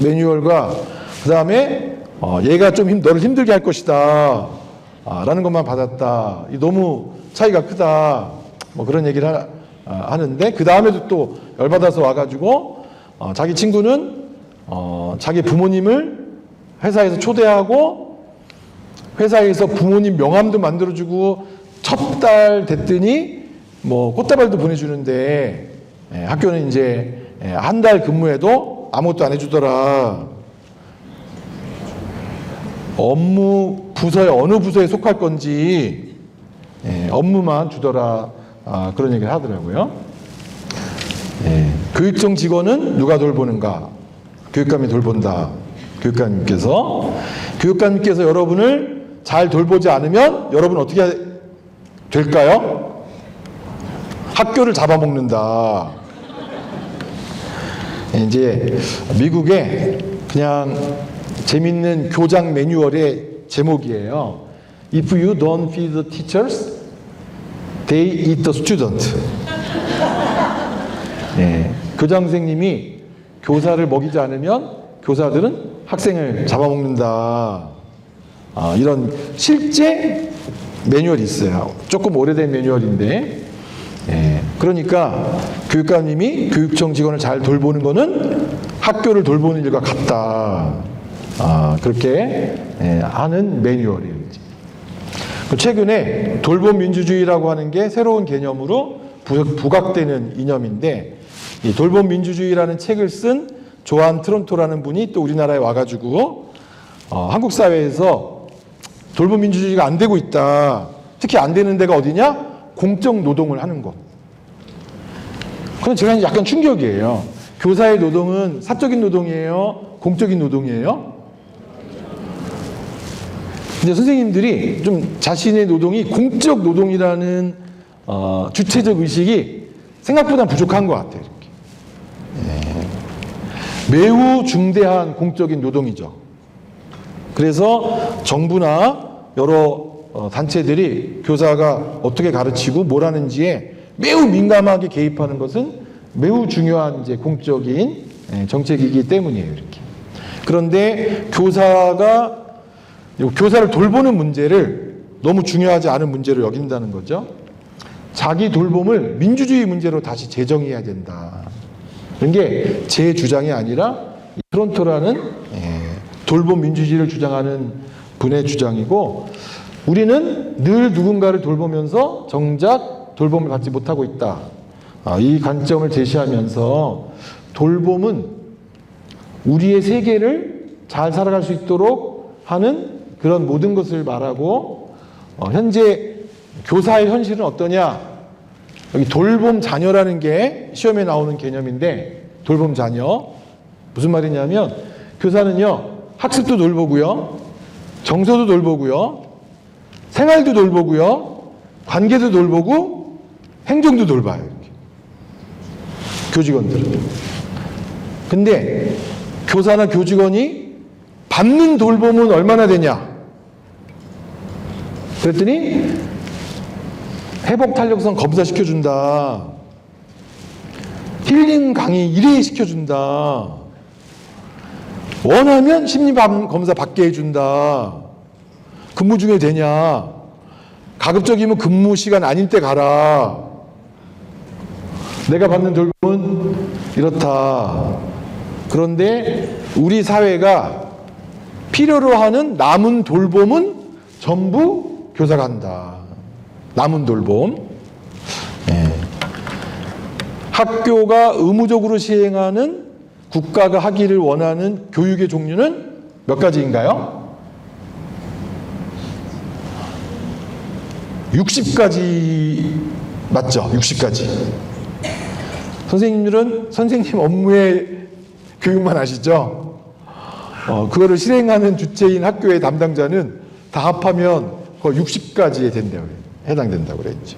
매뉴얼과 그 다음에 얘가 좀 너를 힘들게 할 것이다 라는 것만 받았다. 너무 차이가 크다. 그런 얘기를 하는데 그 다음에도 또 열받아서 와가지고 자기 친구는 자기 부모님을 회사에서 초대하고 회사에서 부모님 명함도 만들어주고 첫 달 됐더니 꽃다발도 보내주는데 학교는 이제 한 달 근무해도 아무것도 안 해주더라. 업무 부서에 어느 부서에 속할 건지 업무만 주더라. 그런 얘기를 하더라고요. 교육청 직원은 누가 돌보는가? 교육감이 돌본다. 교육감님께서 여러분을 잘 돌보지 않으면 여러분 어떻게 될까요? 학교를 잡아먹는다. 이제 미국에 그냥 재밌는 교장 매뉴얼의 제목이에요. If you don't feed the teachers, they eat the student. 예, 교장 선생님이 교사를 먹이지 않으면 교사들은 학생을 잡아먹는다. 이런 실제 매뉴얼이 있어요. 조금 오래된 매뉴얼인데, 예, 그러니까 교육감님이 교육청 직원을 잘 돌보는 거는 학교를 돌보는 일과 같다. 그렇게 하는 매뉴얼이에요. 최근에 돌봄 민주주의라고 하는 게 새로운 개념으로 부각되는 이념인데, 이 돌봄 민주주의라는 책을 쓴 조한 트론토라는 분이 또 우리나라에 와가지고 한국 사회에서 돌봄 민주주의가 안 되고 있다. 특히 안 되는 데가 어디냐? 공적 노동을 하는 것. 그건 제가 약간 충격이에요. 교사의 노동은 사적인 노동이에요? 공적인 노동이에요? 근데 선생님들이 좀 자신의 노동이 공적 노동이라는 주체적 의식이 생각보다 부족한 것 같아요. 이렇게. 매우 중대한 공적인 노동이죠. 그래서 정부나 여러 단체들이 교사가 어떻게 가르치고 뭘 하는지에 매우 민감하게 개입하는 것은 매우 중요한 이제 공적인 정책이기 때문이에요. 이렇게. 그런데 교사를 돌보는 문제를 너무 중요하지 않은 문제로 여긴다는 거죠. 자기 돌봄을 민주주의 문제로 다시 재정의해야 된다. 그런 게 제 주장이 아니라 트론토라는 돌봄 민주주의를 주장하는 분의 주장이고, 우리는 늘 누군가를 돌보면서 정작 돌봄을 받지 못하고 있다. 이 관점을 제시하면서 돌봄은 우리의 세계를 잘 살아갈 수 있도록 하는 그런 모든 것을 말하고, 현재 교사의 현실은 어떠냐? 여기 돌봄 자녀라는 게 시험에 나오는 개념인데, 돌봄 자녀 무슨 말이냐면, 교사는요 학습도 돌보고요, 정서도 돌보고요, 생활도 돌보고요, 관계도 돌보고, 행정도 돌봐요. 이렇게. 교직원들은. 근데 교사나 교직원이 받는 돌봄은 얼마나 되냐? 그랬더니 회복 탄력성 검사 시켜준다. 힐링 강의 1회 시켜준다. 원하면 심리 검사 받게 해준다. 근무 중에 되냐? 가급적이면 근무 시간 아닐 때 가라. 내가 받는 돌봄은 이렇다. 그런데 우리 사회가 필요로 하는 남은 돌봄은 전부 교사가 한다. 남은 돌봄. 학교가 의무적으로 시행하는, 국가가 하기를 원하는 교육의 종류는 몇 가지인가요? 60가지 맞죠? 60가지. 선생님들은 선생님 업무의 교육만 하시죠? 그거를 실행하는 주체인 학교의 담당자는 다 합하면 거의 60가지에 된다고 해당된다고 그랬죠.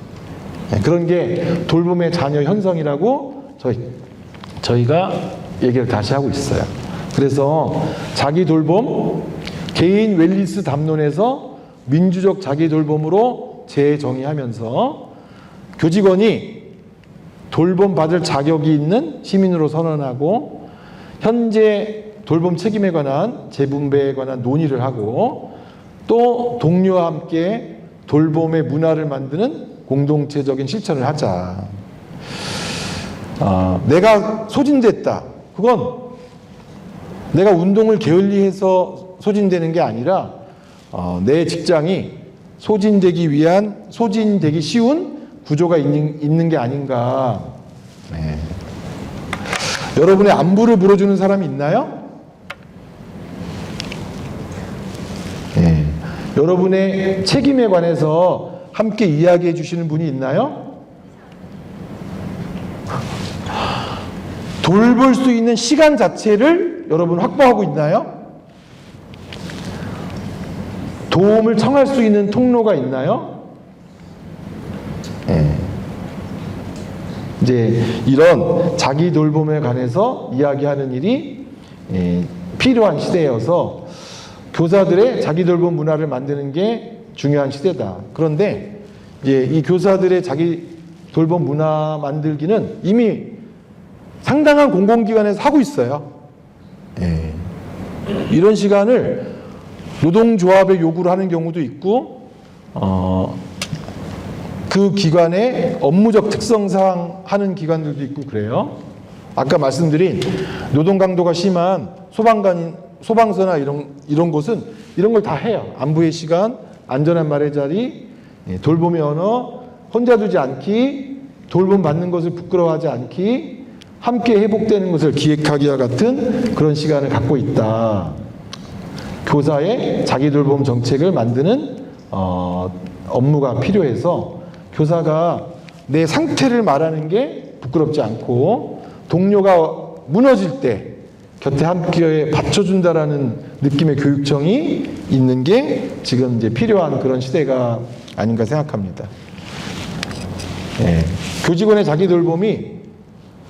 그런 게 돌봄의 자녀 형성이라고 저희가 얘기를 다시 하고 있어요. 그래서 자기 돌봄, 개인 웰니스 담론에서 민주적 자기 돌봄으로 재정의하면서 교직원이 돌봄 받을 자격이 있는 시민으로 선언하고, 현재 돌봄 책임에 관한 재분배에 관한 논의를 하고, 또 동료와 함께 돌봄의 문화를 만드는 공동체적인 실천을 하자. 내가 소진됐다. 그건 내가 운동을 게을리해서 소진되는 게 아니라 내 직장이 소진되기 쉬운 구조가 있는 게 아닌가. 네. 여러분의 안부를 물어주는 사람이 있나요? 네. 여러분의 책임에 관해서 함께 이야기해 주시는 분이 있나요? 돌볼 수 있는 시간 자체를 여러분 확보하고 있나요? 도움을 청할 수 있는 통로가 있나요? 네. 이제 이런 자기 돌봄에 관해서 이야기하는 일이 필요한 시대여서 교사들의 자기 돌봄 문화를 만드는 게 중요한 시대다. 그런데 이제 이 교사들의 자기 돌봄 문화 만들기는 이미 상당한 공공기관에서 하고 있어요. 예. 이런 시간을 노동조합에 요구를 하는 경우도 있고, 그 기관의 업무적 특성상 하는 기관들도 있고 그래요. 아까 말씀드린 노동 강도가 심한 소방서나 이런 곳은 이런 걸 다 해요. 안부의 시간, 안전한 말의 자리, 돌봄의 언어, 혼자 두지 않기, 돌봄 받는 것을 부끄러워하지 않기, 함께 회복되는 것을 기획하기와 같은 그런 시간을 갖고 있다. 교사의 자기 돌봄 정책을 만드는 업무가 필요해서 교사가 내 상태를 말하는 게 부끄럽지 않고 동료가 무너질 때 곁에 함께 받쳐준다라는 느낌의 교육청이 있는 게 지금 이제 필요한 그런 시대가 아닌가 생각합니다. 예. 교직원의 자기 돌봄이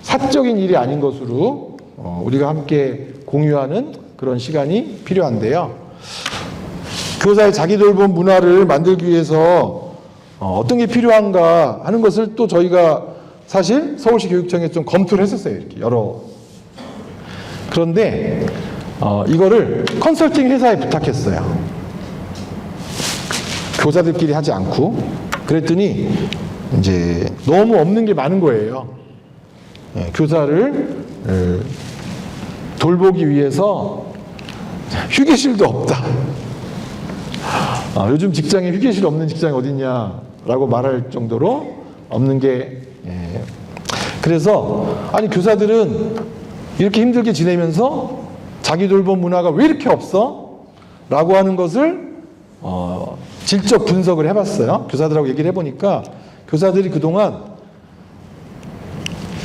사적인 일이 아닌 것으로 우리가 함께 공유하는 그런 시간이 필요한데요. 교사의 자기 돌봄 문화를 만들기 위해서 어떤 게 필요한가 하는 것을 또 저희가 사실 서울시 교육청에 좀 검토를 했었어요. 이렇게 여러. 그런데 이거를 컨설팅 회사에 부탁했어요. 교사들끼리 하지 않고. 그랬더니 이제 너무 없는 게 많은 거예요. 예, 교사를 돌보기 위해서 휴게실도 없다. 요즘 직장에 휴게실 없는 직장이 어딨냐라고 말할 정도로 없는 게. 예. 그래서 아니 교사들은 이렇게 힘들게 지내면서 자기 돌봄 문화가 왜 이렇게 없어? 라고 하는 것을 질적 분석을 해봤어요. 교사들하고 얘기를 해보니까 교사들이 그동안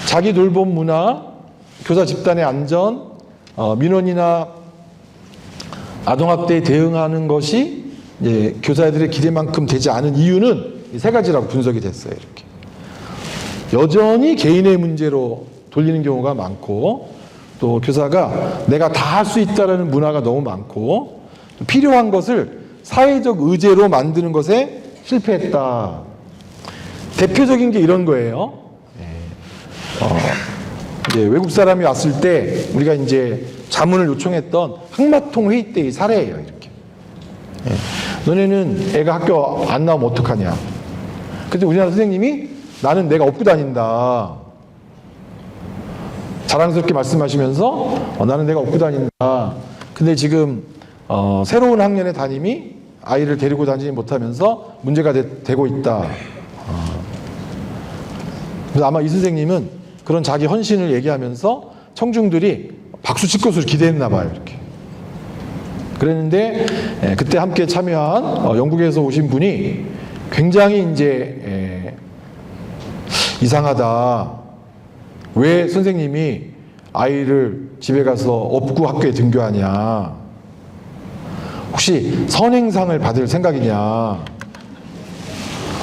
자기 돌봄 문화, 교사 집단의 안전, 민원이나 아동학대에 대응하는 것이 이제 교사들의 기대만큼 되지 않은 이유는 이 세 가지라고 분석이 됐어요. 이렇게. 여전히 개인의 문제로 돌리는 경우가 많고, 또 교사가 내가 다 할 수 있다라는 문화가 너무 많고, 필요한 것을 사회적 의제로 만드는 것에 실패했다. 대표적인 게 이런 거예요. 이제 외국 사람이 왔을 때 우리가 이제 자문을 요청했던 항마통 회의 때의 사례예요. 이렇게. 너네는 애가 학교 안 나오면 어떡하냐. 근데 우리나라 선생님이 나는 내가 업고 다닌다. 자랑스럽게 말씀하시면서 나는 내가 업고 다닌다. 근데 지금 새로운 학년의 담임이 아이를 데리고 다니지 못하면서 문제가 되고 있다. 그래서 아마 이 선생님은 그런 자기 헌신을 얘기하면서 청중들이 박수 칠 것으로 기대했나 봐요. 이렇게. 그랬는데 그때 함께 참여한 영국에서 오신 분이 굉장히 이제 이상하다. 왜 선생님이 아이를 집에 가서 업고 학교에 등교하냐. 혹시 선행상을 받을 생각이냐.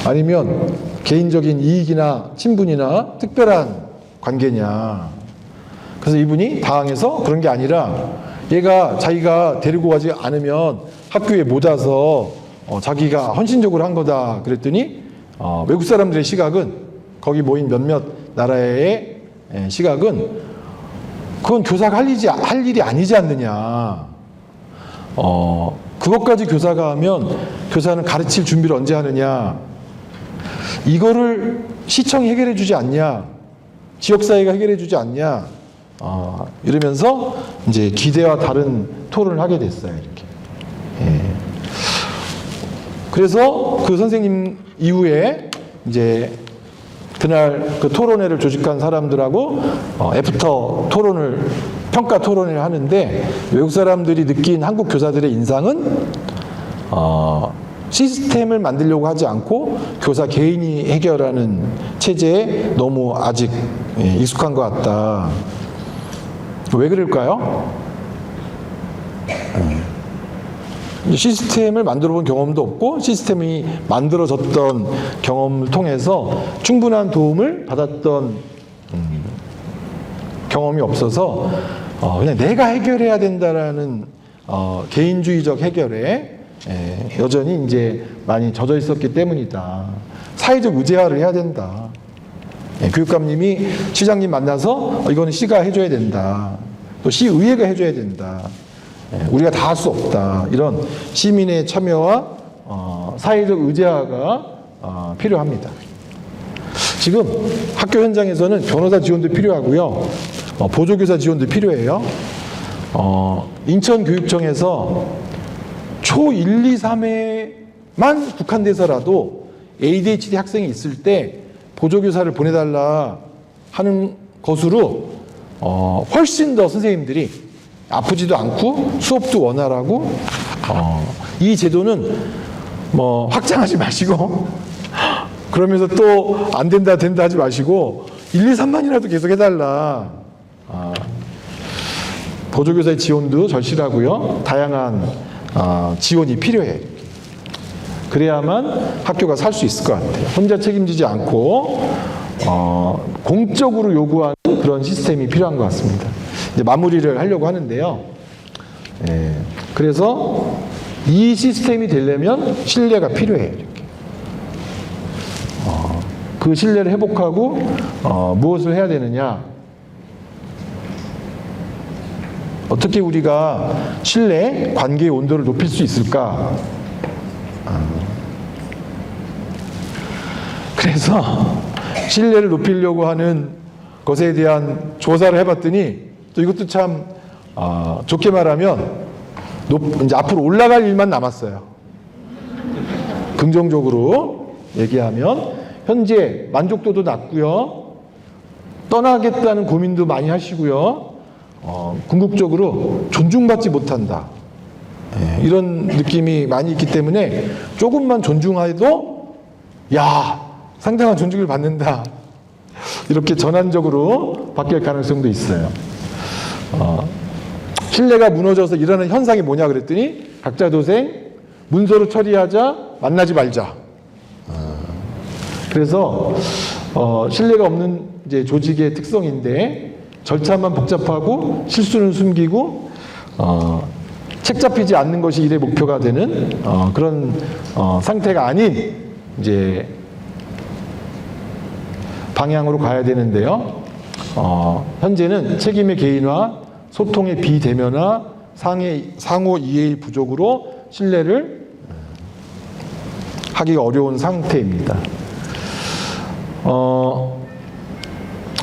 아니면 개인적인 이익이나 친분이나 특별한 관계냐. 그래서 이분이 당황해서 그런 게 아니라 얘가 자기가 데리고 가지 않으면 학교에 못 와서 자기가 헌신적으로 한 거다. 그랬더니 외국 사람들의 시각은, 거기 모인 몇몇 나라의 시각은 그건 교사가 할 일이 아니지 않느냐. 그것까지 교사가 하면 교사는 가르칠 준비를 언제 하느냐. 이거를 시청이 해결해 주지 않냐. 지역사회가 해결해 주지 않냐. 이러면서 이제 기대와 다른 토론을 하게 됐어요. 이렇게. 그래서 그 선생님 이후에 이제 그날 그 토론회를 조직한 사람들하고 애프터 토론을, 평가 토론을 하는데 외국 사람들이 느낀 한국 교사들의 인상은 시스템을 만들려고 하지 않고 교사 개인이 해결하는 체제에 너무 아직 익숙한 것 같다. 왜 그럴까요? 시스템을 만들어 본 경험도 없고 시스템이 만들어졌던 경험을 통해서 충분한 도움을 받았던 경험이 없어서 그냥 내가 해결해야 된다라는 개인주의적 해결에 여전히 이제 많이 젖어 있었기 때문이다. 사회적 의제화를 해야 된다. 교육감님이 시장님 만나서 이거는 시가 해줘야 된다. 또 시의회가 해줘야 된다. 우리가 다 할 수 없다. 이런 시민의 참여와 사회적 의제화가 필요합니다. 지금 학교 현장에서는 변호사 지원도 필요하고요. 보조교사 지원도 필요해요. 인천교육청에서 초 1, 2, 3회만 국한돼서라도 ADHD 학생이 있을 때 보조교사를 보내달라 하는 것으로 훨씬 더 선생님들이 아프지도 않고 수업도 원활하고 이 제도는 뭐 확장하지 마시고 그러면서 또 안 된다 된다 하지 마시고 1, 2, 3만이라도 계속 해달라. 보조교사의 지원도 절실하고요. 다양한 지원이 필요해. 그래야만 학교가 살 수 있을 것 같아요. 혼자 책임지지 않고 공적으로 요구하는 그런 시스템이 필요한 것 같습니다. 이제 마무리를 하려고 하는데요. 그래서 이 시스템이 되려면 신뢰가 필요해요. 이렇게. 그 신뢰를 회복하고 무엇을 해야 되느냐? 어떻게 우리가 신뢰, 관계의 온도를 높일 수 있을까? 그래서 신뢰를 높이려고 하는 것에 대한 조사를 해봤더니 또 이것도 참 좋게 말하면 이제 앞으로 올라갈 일만 남았어요. 긍정적으로 얘기하면 현재 만족도도 낮고요. 떠나겠다는 고민도 많이 하시고요. 궁극적으로 존중받지 못한다. 이런 느낌이 많이 있기 때문에 조금만 존중해도 야, 상당한 존중을 받는다. 이렇게 전환적으로 바뀔 가능성도 있어요. 신뢰가 무너져서 일어나는 현상이 뭐냐 그랬더니 각자 도생, 문서로 처리하자, 만나지 말자. 그래서 신뢰가 없는 이제 조직의 특성인데 절차만 복잡하고 실수는 숨기고 책 잡히지 않는 것이 일의 목표가 되는 그런 상태가 아닌 이제 방향으로 가야 되는데요. 현재는 책임의 개인화, 소통의 비대면화, 상호 이해의 부족으로 신뢰를 하기가 어려운 상태입니다.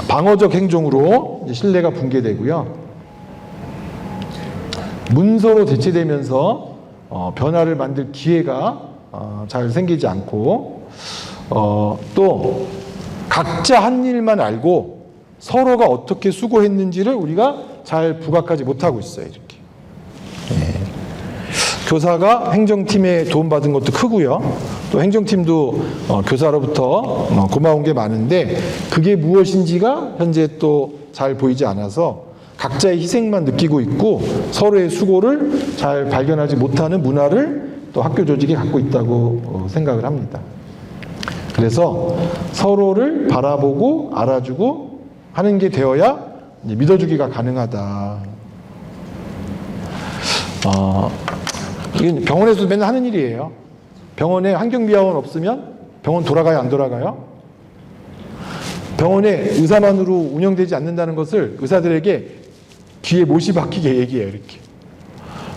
방어적 행동으로 신뢰가 붕괴되고요. 문서로 대체되면서 변화를 만들 기회가 잘 생기지 않고 또 각자 한 일만 알고 서로가 어떻게 수고했는지를 우리가 잘 부각하지 못하고 있어요. 이렇게. 교사가 행정팀에 도움받은 것도 크고요. 또 행정팀도 교사로부터 고마운 게 많은데 그게 무엇인지가 현재 또 잘 보이지 않아서 각자의 희생만 느끼고 있고 서로의 수고를 잘 발견하지 못하는 문화를 또 학교 조직이 갖고 있다고 생각을 합니다. 그래서 서로를 바라보고 알아주고 하는 게 되어야 이제 믿어주기가 가능하다. 이건 병원에서도 맨날 하는 일이에요. 병원에 환경미화원 없으면 병원 돌아가요, 안 돌아가요? 병원에 의사만으로 운영되지 않는다는 것을 의사들에게 귀에 못이 박히게 얘기해요. 이렇게.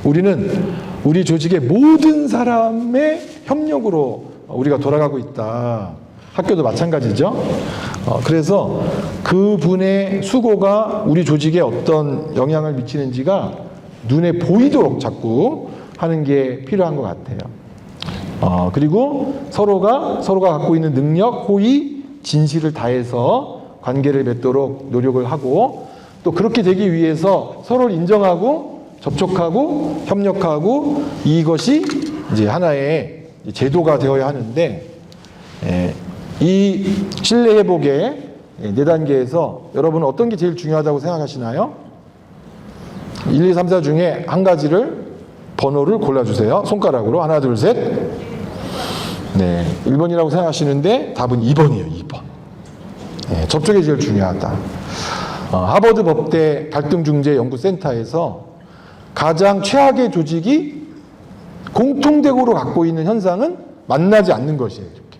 우리는 우리 조직의 모든 사람의 협력으로 우리가 돌아가고 있다. 학교도 마찬가지죠. 그래서 그분의 수고가 우리 조직에 어떤 영향을 미치는지가 눈에 보이도록 자꾸 하는 게 필요한 것 같아요. 그리고 서로가 갖고 있는 능력, 호의, 진실을 다해서 관계를 맺도록 노력을 하고 또 그렇게 되기 위해서 서로를 인정하고 접촉하고 협력하고 이것이 이제 하나의 제도가 되어야 하는데 이 신뢰 회복의 4단계에서 여러분은 어떤 게 제일 중요하다고 생각하시나요? 1, 2, 3, 4 중에 한 가지를 번호를 골라주세요. 손가락으로 하나, 둘, 셋. 네, 1번이라고 생각하시는데 답은 2번이에요. 2번. 네, 접촉이 제일 중요하다. 하버드 법대 갈등중재연구센터에서 가장 최악의 조직이 공통적으로 갖고 있는 현상은 만나지 않는 것이에요. 이렇게.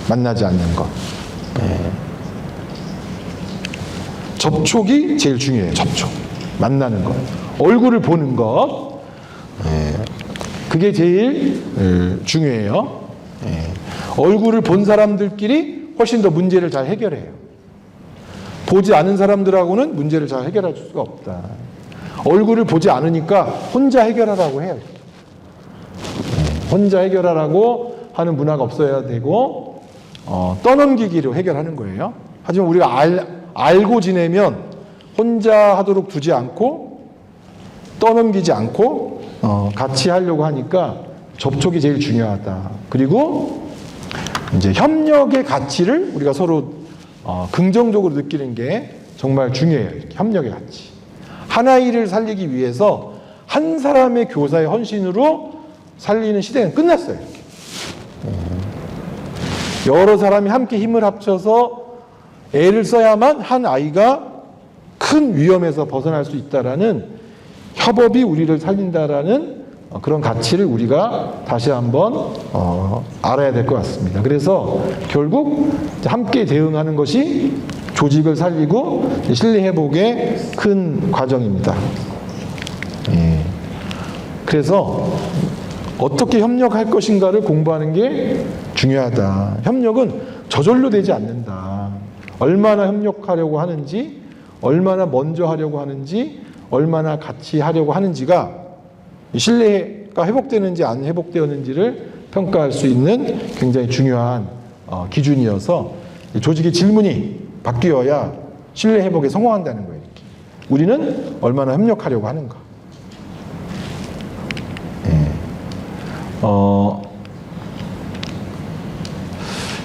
만나지 않는 것. 접촉이 제일 중요해요. 접촉. 만나는 것. 얼굴을 보는 것. 그게 제일 중요해요. 얼굴을 본 사람들끼리 훨씬 더 문제를 잘 해결해요. 보지 않은 사람들하고는 문제를 잘 해결할 수가 없다. 얼굴을 보지 않으니까 혼자 해결하라고 해요. 혼자 해결하라고 하는 문화가 없어야 되고 떠넘기기로 해결하는 거예요. 하지만 우리가 알고 지내면 혼자 하도록 두지 않고 떠넘기지 않고 같이 하려고 하니까 접촉이 제일 중요하다. 그리고 이제 협력의 가치를 우리가 서로 긍정적으로 느끼는 게 정말 중요해요. 협력의 가치. 하나의 일을 살리기 위해서 한 사람의 교사의 헌신으로 살리는 시대는 끝났어요. 이렇게. 여러 사람이 함께 힘을 합쳐서 애를 써야만 한 아이가 큰 위험에서 벗어날 수 있다라는 협업이 우리를 살린다라는 그런 가치를 우리가 다시 한번 알아야 될 것 같습니다. 그래서 결국 함께 대응하는 것이 조직을 살리고 신뢰 회복의 큰 과정입니다. 그래서 어떻게 협력할 것인가를 공부하는 게 중요하다. 협력은 저절로 되지 않는다. 얼마나 협력하려고 하는지, 얼마나 먼저 하려고 하는지, 얼마나 같이 하려고 하는지가 신뢰가 회복되는지 안 회복되었는지를 평가할 수 있는 굉장히 중요한 기준이어서 조직의 질문이 바뀌어야 신뢰 회복에 성공한다는 거예요. 이렇게. 우리는 얼마나 협력하려고 하는가.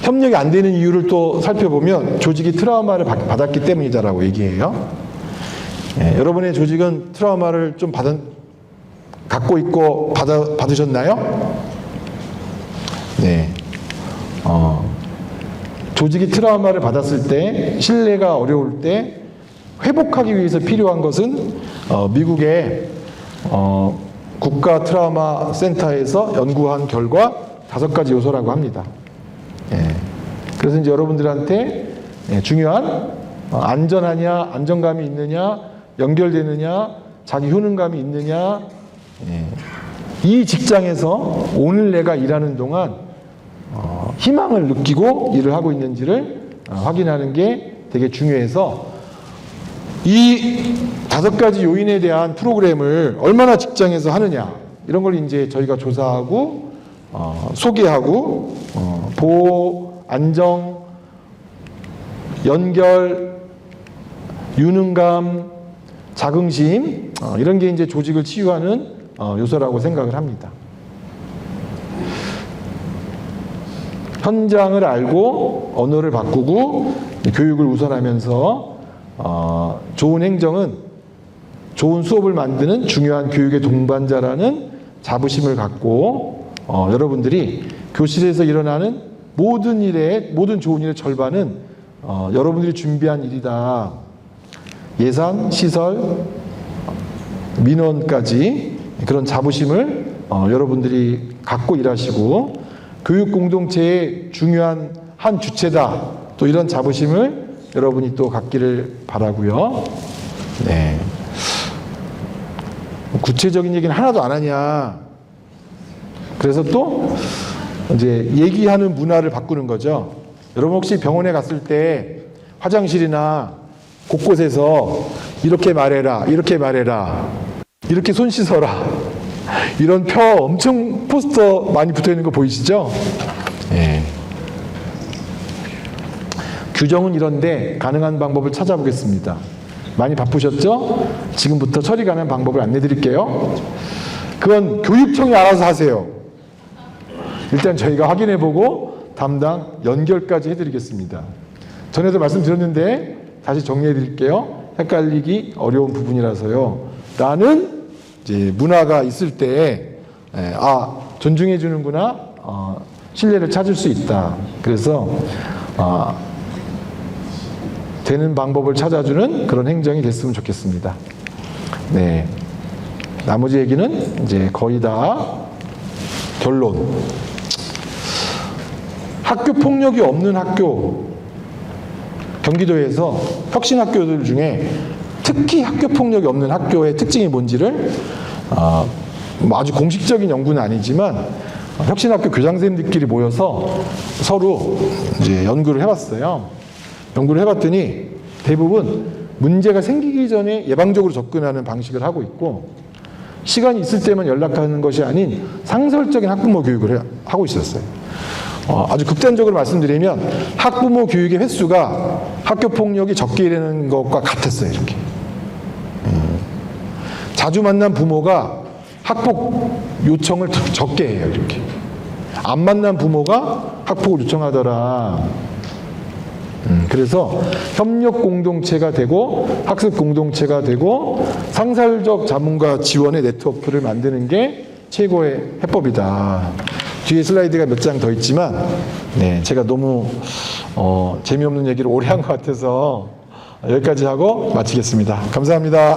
협력이 안 되는 이유를 또 살펴보면 조직이 트라우마를 받았기 때문이다라고 얘기해요. 여러분의 조직은 트라우마를 좀 갖고 있고 받으셨나요? 네. 조직이 트라우마를 받았을 때, 신뢰가 어려울 때 회복하기 위해서 필요한 것은 미국의 국가 트라우마 센터에서 연구한 결과 5가지 요소라고 합니다. 그래서 이제 여러분들한테 중요한 안전하냐, 안정감이 있느냐, 연결되느냐, 자기 효능감이 있느냐, 이 직장에서 오늘 내가 일하는 동안 희망을 느끼고 일을 하고 있는지를 확인하는 게 되게 중요해서 이 5가지 요인에 대한 프로그램을 얼마나 직장에서 하느냐 이런 걸 이제 저희가 조사하고 소개하고 보호, 안정, 연결, 유능감, 자긍심 이런 게 이제 조직을 치유하는 요소라고 생각을 합니다. 현장을 알고 언어를 바꾸고 교육을 우선하면서 좋은 행정은 좋은 수업을 만드는 중요한 교육의 동반자라는 자부심을 갖고 여러분들이 교실에서 일어나는 모든 좋은 일의 절반은 여러분들이 준비한 일이다. 예산, 시설, 민원까지 그런 자부심을 여러분들이 갖고 일하시고 교육 공동체의 중요한 한 주체다. 또 이런 자부심을 여러분이 또 갖기를 바라고요. 네. 구체적인 얘기는 하나도 안 하냐. 그래서 또 이제 얘기하는 문화를 바꾸는 거죠. 여러분 혹시 병원에 갔을 때 화장실이나 곳곳에서 이렇게 말해라, 이렇게 말해라, 이렇게 손 씻어라 이런 표 엄청 포스터 많이 붙어 있는 거 보이시죠? 네. 규정은 이런데 가능한 방법을 찾아보겠습니다. 많이 바쁘셨죠? 지금부터 처리 가능한 방법을 안내 드릴게요. 그건 교육청이 알아서 하세요. 일단 저희가 확인해보고 담당 연결까지 해드리겠습니다. 전에도 말씀드렸는데 다시 정리해드릴게요. 헷갈리기 어려운 부분이라서요. 라는 이제 문화가 있을 때 존중해주는구나, 신뢰를 찾을 수 있다. 그래서 되는 방법을 찾아주는 그런 행정이 됐으면 좋겠습니다. 네. 나머지 얘기는 이제 거의 다 결론. 학교 폭력이 없는 학교, 경기도에서 혁신학교들 중에 특히 학교 폭력이 없는 학교의 특징이 뭔지를 뭐 아주 공식적인 연구는 아니지만 혁신학교 교장선생님들끼리 모여서 서로 이제 연구를 해봤어요. 연구를 해봤더니 대부분 문제가 생기기 전에 예방적으로 접근하는 방식을 하고 있고, 시간이 있을 때만 연락하는 것이 아닌 상설적인 학부모 교육을 하고 있었어요. 아주 극단적으로 말씀드리면 학부모 교육의 횟수가 학교 폭력이 적게 되는 것과 같았어요. 이렇게 자주 만난 부모가 학폭 요청을 적게 해요. 이렇게 안 만난 부모가 학폭을 요청하더라. 그래서 협력 공동체가 되고 학습 공동체가 되고 상설적 자문과 지원의 네트워크를 만드는 게 최고의 해법이다. 뒤에 슬라이드가 몇 장 더 있지만 제가 너무 재미없는 얘기를 오래 한 것 같아서 여기까지 하고 마치겠습니다. 감사합니다.